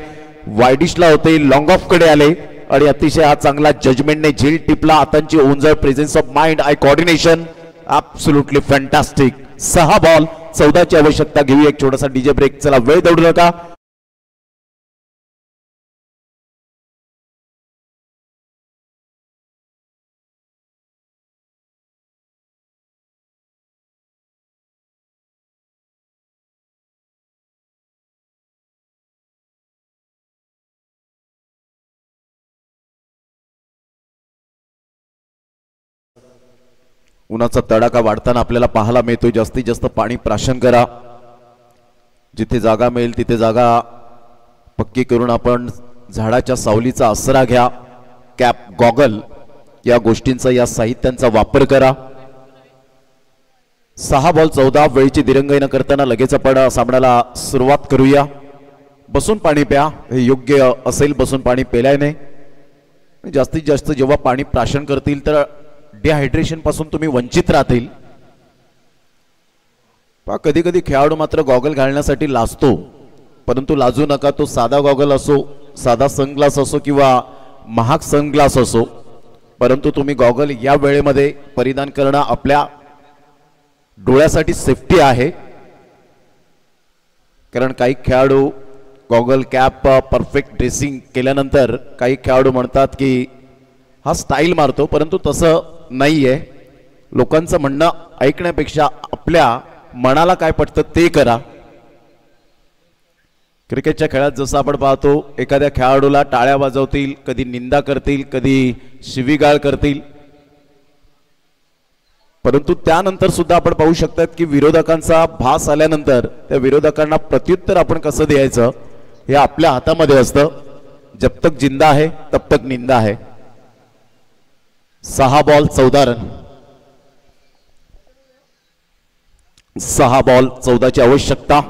S1: वायडिशला होते, लॉंग ऑफ कडे आले आणि अतिशय हा चांगला जजमेंटने झेल टिपला. हातांची ओंजळ, presence of mind, eye coordination, absolutely fantastic. 6 ball 14ची आवश्यकता. घेऊया एक छोटासा डीजे ब्रेक. चला, वेळ दौडू नका. उन्हाचा तडाखा वाढताना आपल्याला पाहायला मिळतोय. जास्तीत जास्त पाणी प्राशन करा. जिथे जागा मिळेल तिथे जागा पक्की करून आपण झाडाच्या सावलीचा आसरा घ्या. कॅप, गॉगल या गोष्टींचा, या साहित्यांचा वापर करा. 6 बॉल 14. वेळीची दिरंगाई न करताना लगेच आपण सामन्याला सुरुवात करूया. बसून पाणी प्या, हे योग्य असेल. बसून पाणी पेल्याने जास्तीत जास्त जेव्हा पाणी प्राशन करतील तर डिहायड्रेशन पासून तुम्ही वंचित राहतील. कधी कधी खेळाडू मात्र गॉगल घालण्यासाठी लाजतो, परंतु लाजू नका. तो साधा गॉगल असो, साधा सनग्लास असो किंवा महाग सनग्लास असो, परंतु तुम्ही गॉगल या वेळेमध्ये परिधान करणं आपल्या डोळ्यासाठी सेफ्टी आहे. कारण काही खेळाडू गॉगल, कॅप परफेक्ट ड्रेसिंग केल्यानंतर काही खेळाडू म्हणतात की हा स्टाईल मारतो, परंतु तसं नाहीये. लोकांचं म्हणणं ऐकण्यापेक्षा आपल्या मनाला काय पटतं ते करा. क्रिकेटच्या खेळात जसं आपण पाहतो, एखाद्या खेळाडूला टाळ्या वाजवतील, कधी निंदा करतील, कधी शिवीगाळ करतील, परंतु त्यानंतर सुद्धा आपण पाहू शकतात की विरोधकांचा भास आल्यानंतर त्या विरोधकांना प्रत्युत्तर आपण कसं द्यायचं हे आपल्या हातामध्ये असतं. जब तक जिंदा है तब तक निंदा है. 6 बॉल 14 रन. 6 बॉल 14ची आवश्यकता.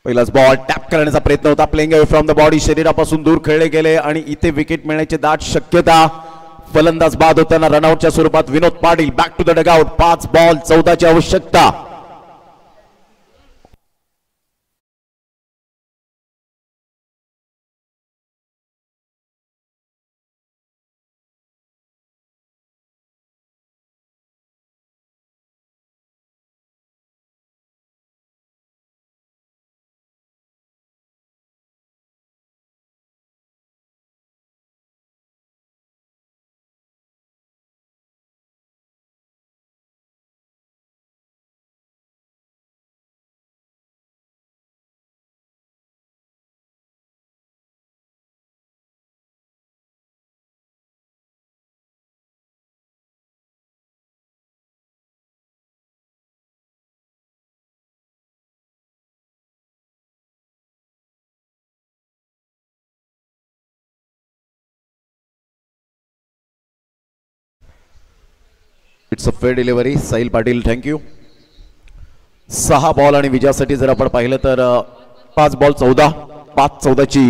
S1: पहिलाच बॉल टॅप करण्याचा प्रयत्न होता. Playing away from the body, शरीरापासून दूर खेळले गेले आणि इथे विकेट मिळण्याची दाट शक्यता. फलंदाज बाद होताना रनआउटच्या स्वरूपात Vinod Patil. Back to the dugout. 5 ball 14ची आवश्यकता. It's a fair delivery. Sahil Patil, thank you. 6 ball आणि विजयासाठी जर आपण पाहिलं तर 5 बॉल 14. 5-14ची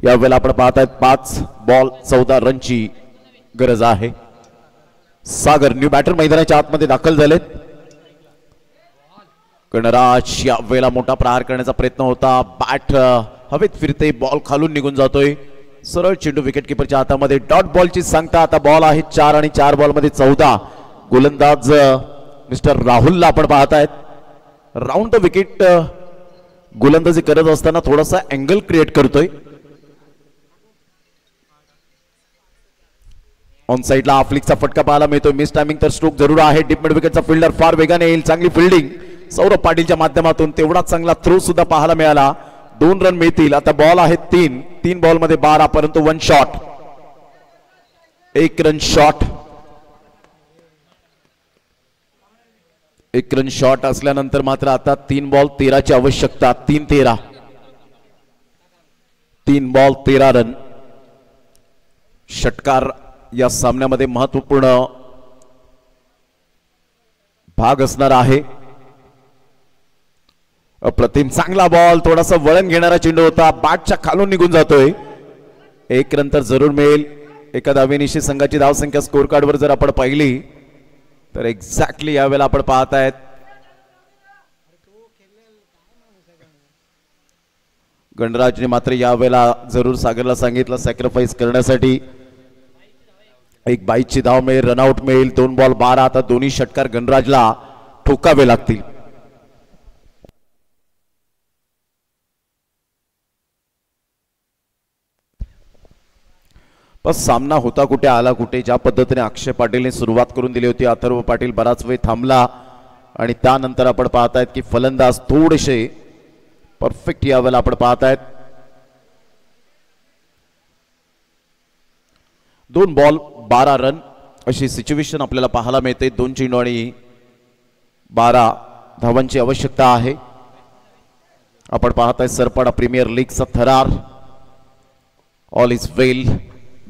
S1: यावेळेला आपण पाहत आहेत. 5 बॉल 14 रनची गरज आहे. सागर न्यू बॅटर मैदानाच्या आतमध्ये दाखल झालेत. गणराज या वेळेला मोठा प्रहार करण्याचा प्रयत्न होता. बॅट हवेत फिरते, बॉल खालून निघून जातोय. सरळ चेंडू विकेट किपरच्या हातामध्ये. डॉट बॉलची सांगता. आता बॉल आहे 4 आणि 4 बॉल मध्ये 14. गोलंदाज मिस्टर राहुलला आपण पाहतायत. राऊंड द विकेट गोलंदाजी करत असताना थोडासा अँगल क्रिएट करतोय. ऑन साइडला फ्लिकचा फटका पाहायला मिळतोय. मिस टायमिंग तर स्ट्रोक जरूर आहे. डीप मिड विकेटचा फिल्डर फार वेगाने येईल. चांगली फिल्डिंग सौरभ पाटीलच्या माध्यमातून. तेवढाच चांगला थ्रो सुद्धा पाहायला मिळाला. 2 रन मिळतील. आता बॉल आहेत 3 बॉल मध्ये 12 परंतु 1 shot. 1 run shot. 1 run shot असल्यानंतर मात्र आता 3 बॉल 13 ची आवश्यकता. 3-13. 3 बॉल 13 रन. षटकार या सामन्यामध्ये महत्वपूर्ण भाग असणार आहे. अप्रतिम चांगला बॉल. थोडासा वळण घेणारा चेंडू होता. बॅटच्या खालून निघून जातोय. 1 रन तर जरूर मिळेल. एका धावेनिशी संघाची धावसंख्या स्कोर कार्डवर जर आपण पाहिली तर एक्झॅक्टली यावेळेला आपण पाहतायत गणराजने मात्र यावेळेला जरूर सागरला सांगितलं सॅक्रिफाईस करण्यासाठी. 1 बाईची धाव मिळेल. रनआउट मिळेल. 2 बॉल 12. आता दोन्ही षटकार गणराजला ठोकावे लागतील. बस सामना होता कुठे आला कुठे. ज्या पद्धतीने अक्षय पाटीलने सुरुवात करून दिली होती. अथर्व पाटील बराच वेळ थांबला आणि त्यानंतर आपण पाहतायत की फलंदाज थोडेसे परफेक्ट यावेळेला आपण पाहतायत. 2 बॉल 12 रन अशी सिच्युएशन आपल्याला पाहायला मिळते. 2 चेंडू आणि 12 धावांची आवश्यकता आहे. आपण पाहताय सरपाडा प्रीमियर लीगचा थरार. All is well.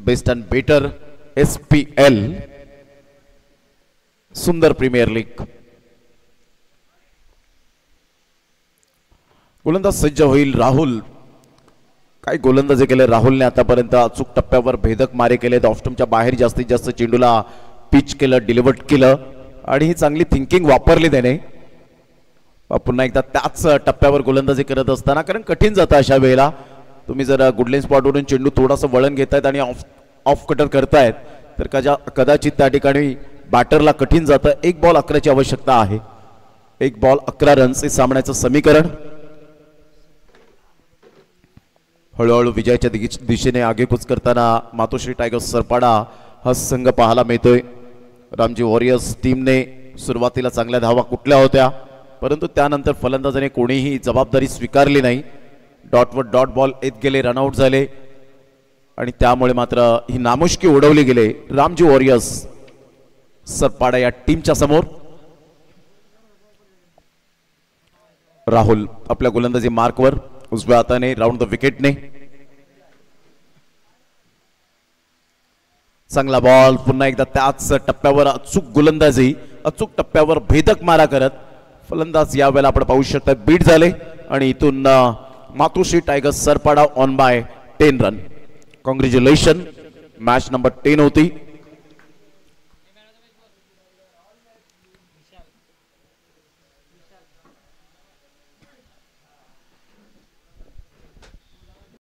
S1: Best and better SPL. सुंदर प्रीमियर लीग. गोलंदाज सज्ज होईल. राहुल काय गोलंदाजी केले राहुलने आतापर्यंत. अचूक टप्प्यावर भेदक मारे केलेत. ऑफस्टम्पच्या बाहेर जास्तीत जास्त चेंडूला पिच केलं, डिलिव्हर्ड केलं आणि ही चांगली थिंकिंग वापरली त्याने. पुन्हा एकदा त्याच टप्प्यावर गोलंदाजी करत असताना, कारण कठीण जातं अशा वेळेला. तुम्ही जर गुडलेन स्पॉटवरून चेंडू थोडासा वळण घेतायत आणि ऑफ कटर करतायत तर कदाचित त्या ठिकाणी बॅटरला कठीण जातं. 1 बॉल 11 ची आवश्यकता आहे. 1 बॉल 11 रन्स हे सामन्याचं समीकरण. हळूहळू विजयाच्या दिशेने आगेकूच करताना मातोश्री टायगर्स सरपाडा हा संघ पाहायला मिळतोय. रामजी वॉरियर्स टीमने सुरुवातीला चांगल्या धावा कुठल्या होत्या परंतु त्यानंतर फलंदाजाने कोणीही जबाबदारी स्वीकारली नाही. डॉटवर डॉट बॉल येत गेले, रनआउट झाले आणि त्यामुळे मात्र ही नामुष्की उडवली गेले रामजी वॉरियर्स सरपाडा या टीमच्या समोर. राहुल आपल्या गोलंदाजी मार्कवर उजव्या हाताने राऊंड द विकेटने. चांगला बॉल. पुन्हा एकदा त्याच टप्प्यावर अचूक गोलंदाजी, अचूक टप्प्यावर भेदक मारा करत फलंदाज यावेळेला आपण पाहू शकता बीट झाले आणि इथून Matoshri tigers Sarpada won by 10 run. Congratulation. Match number 10 होती.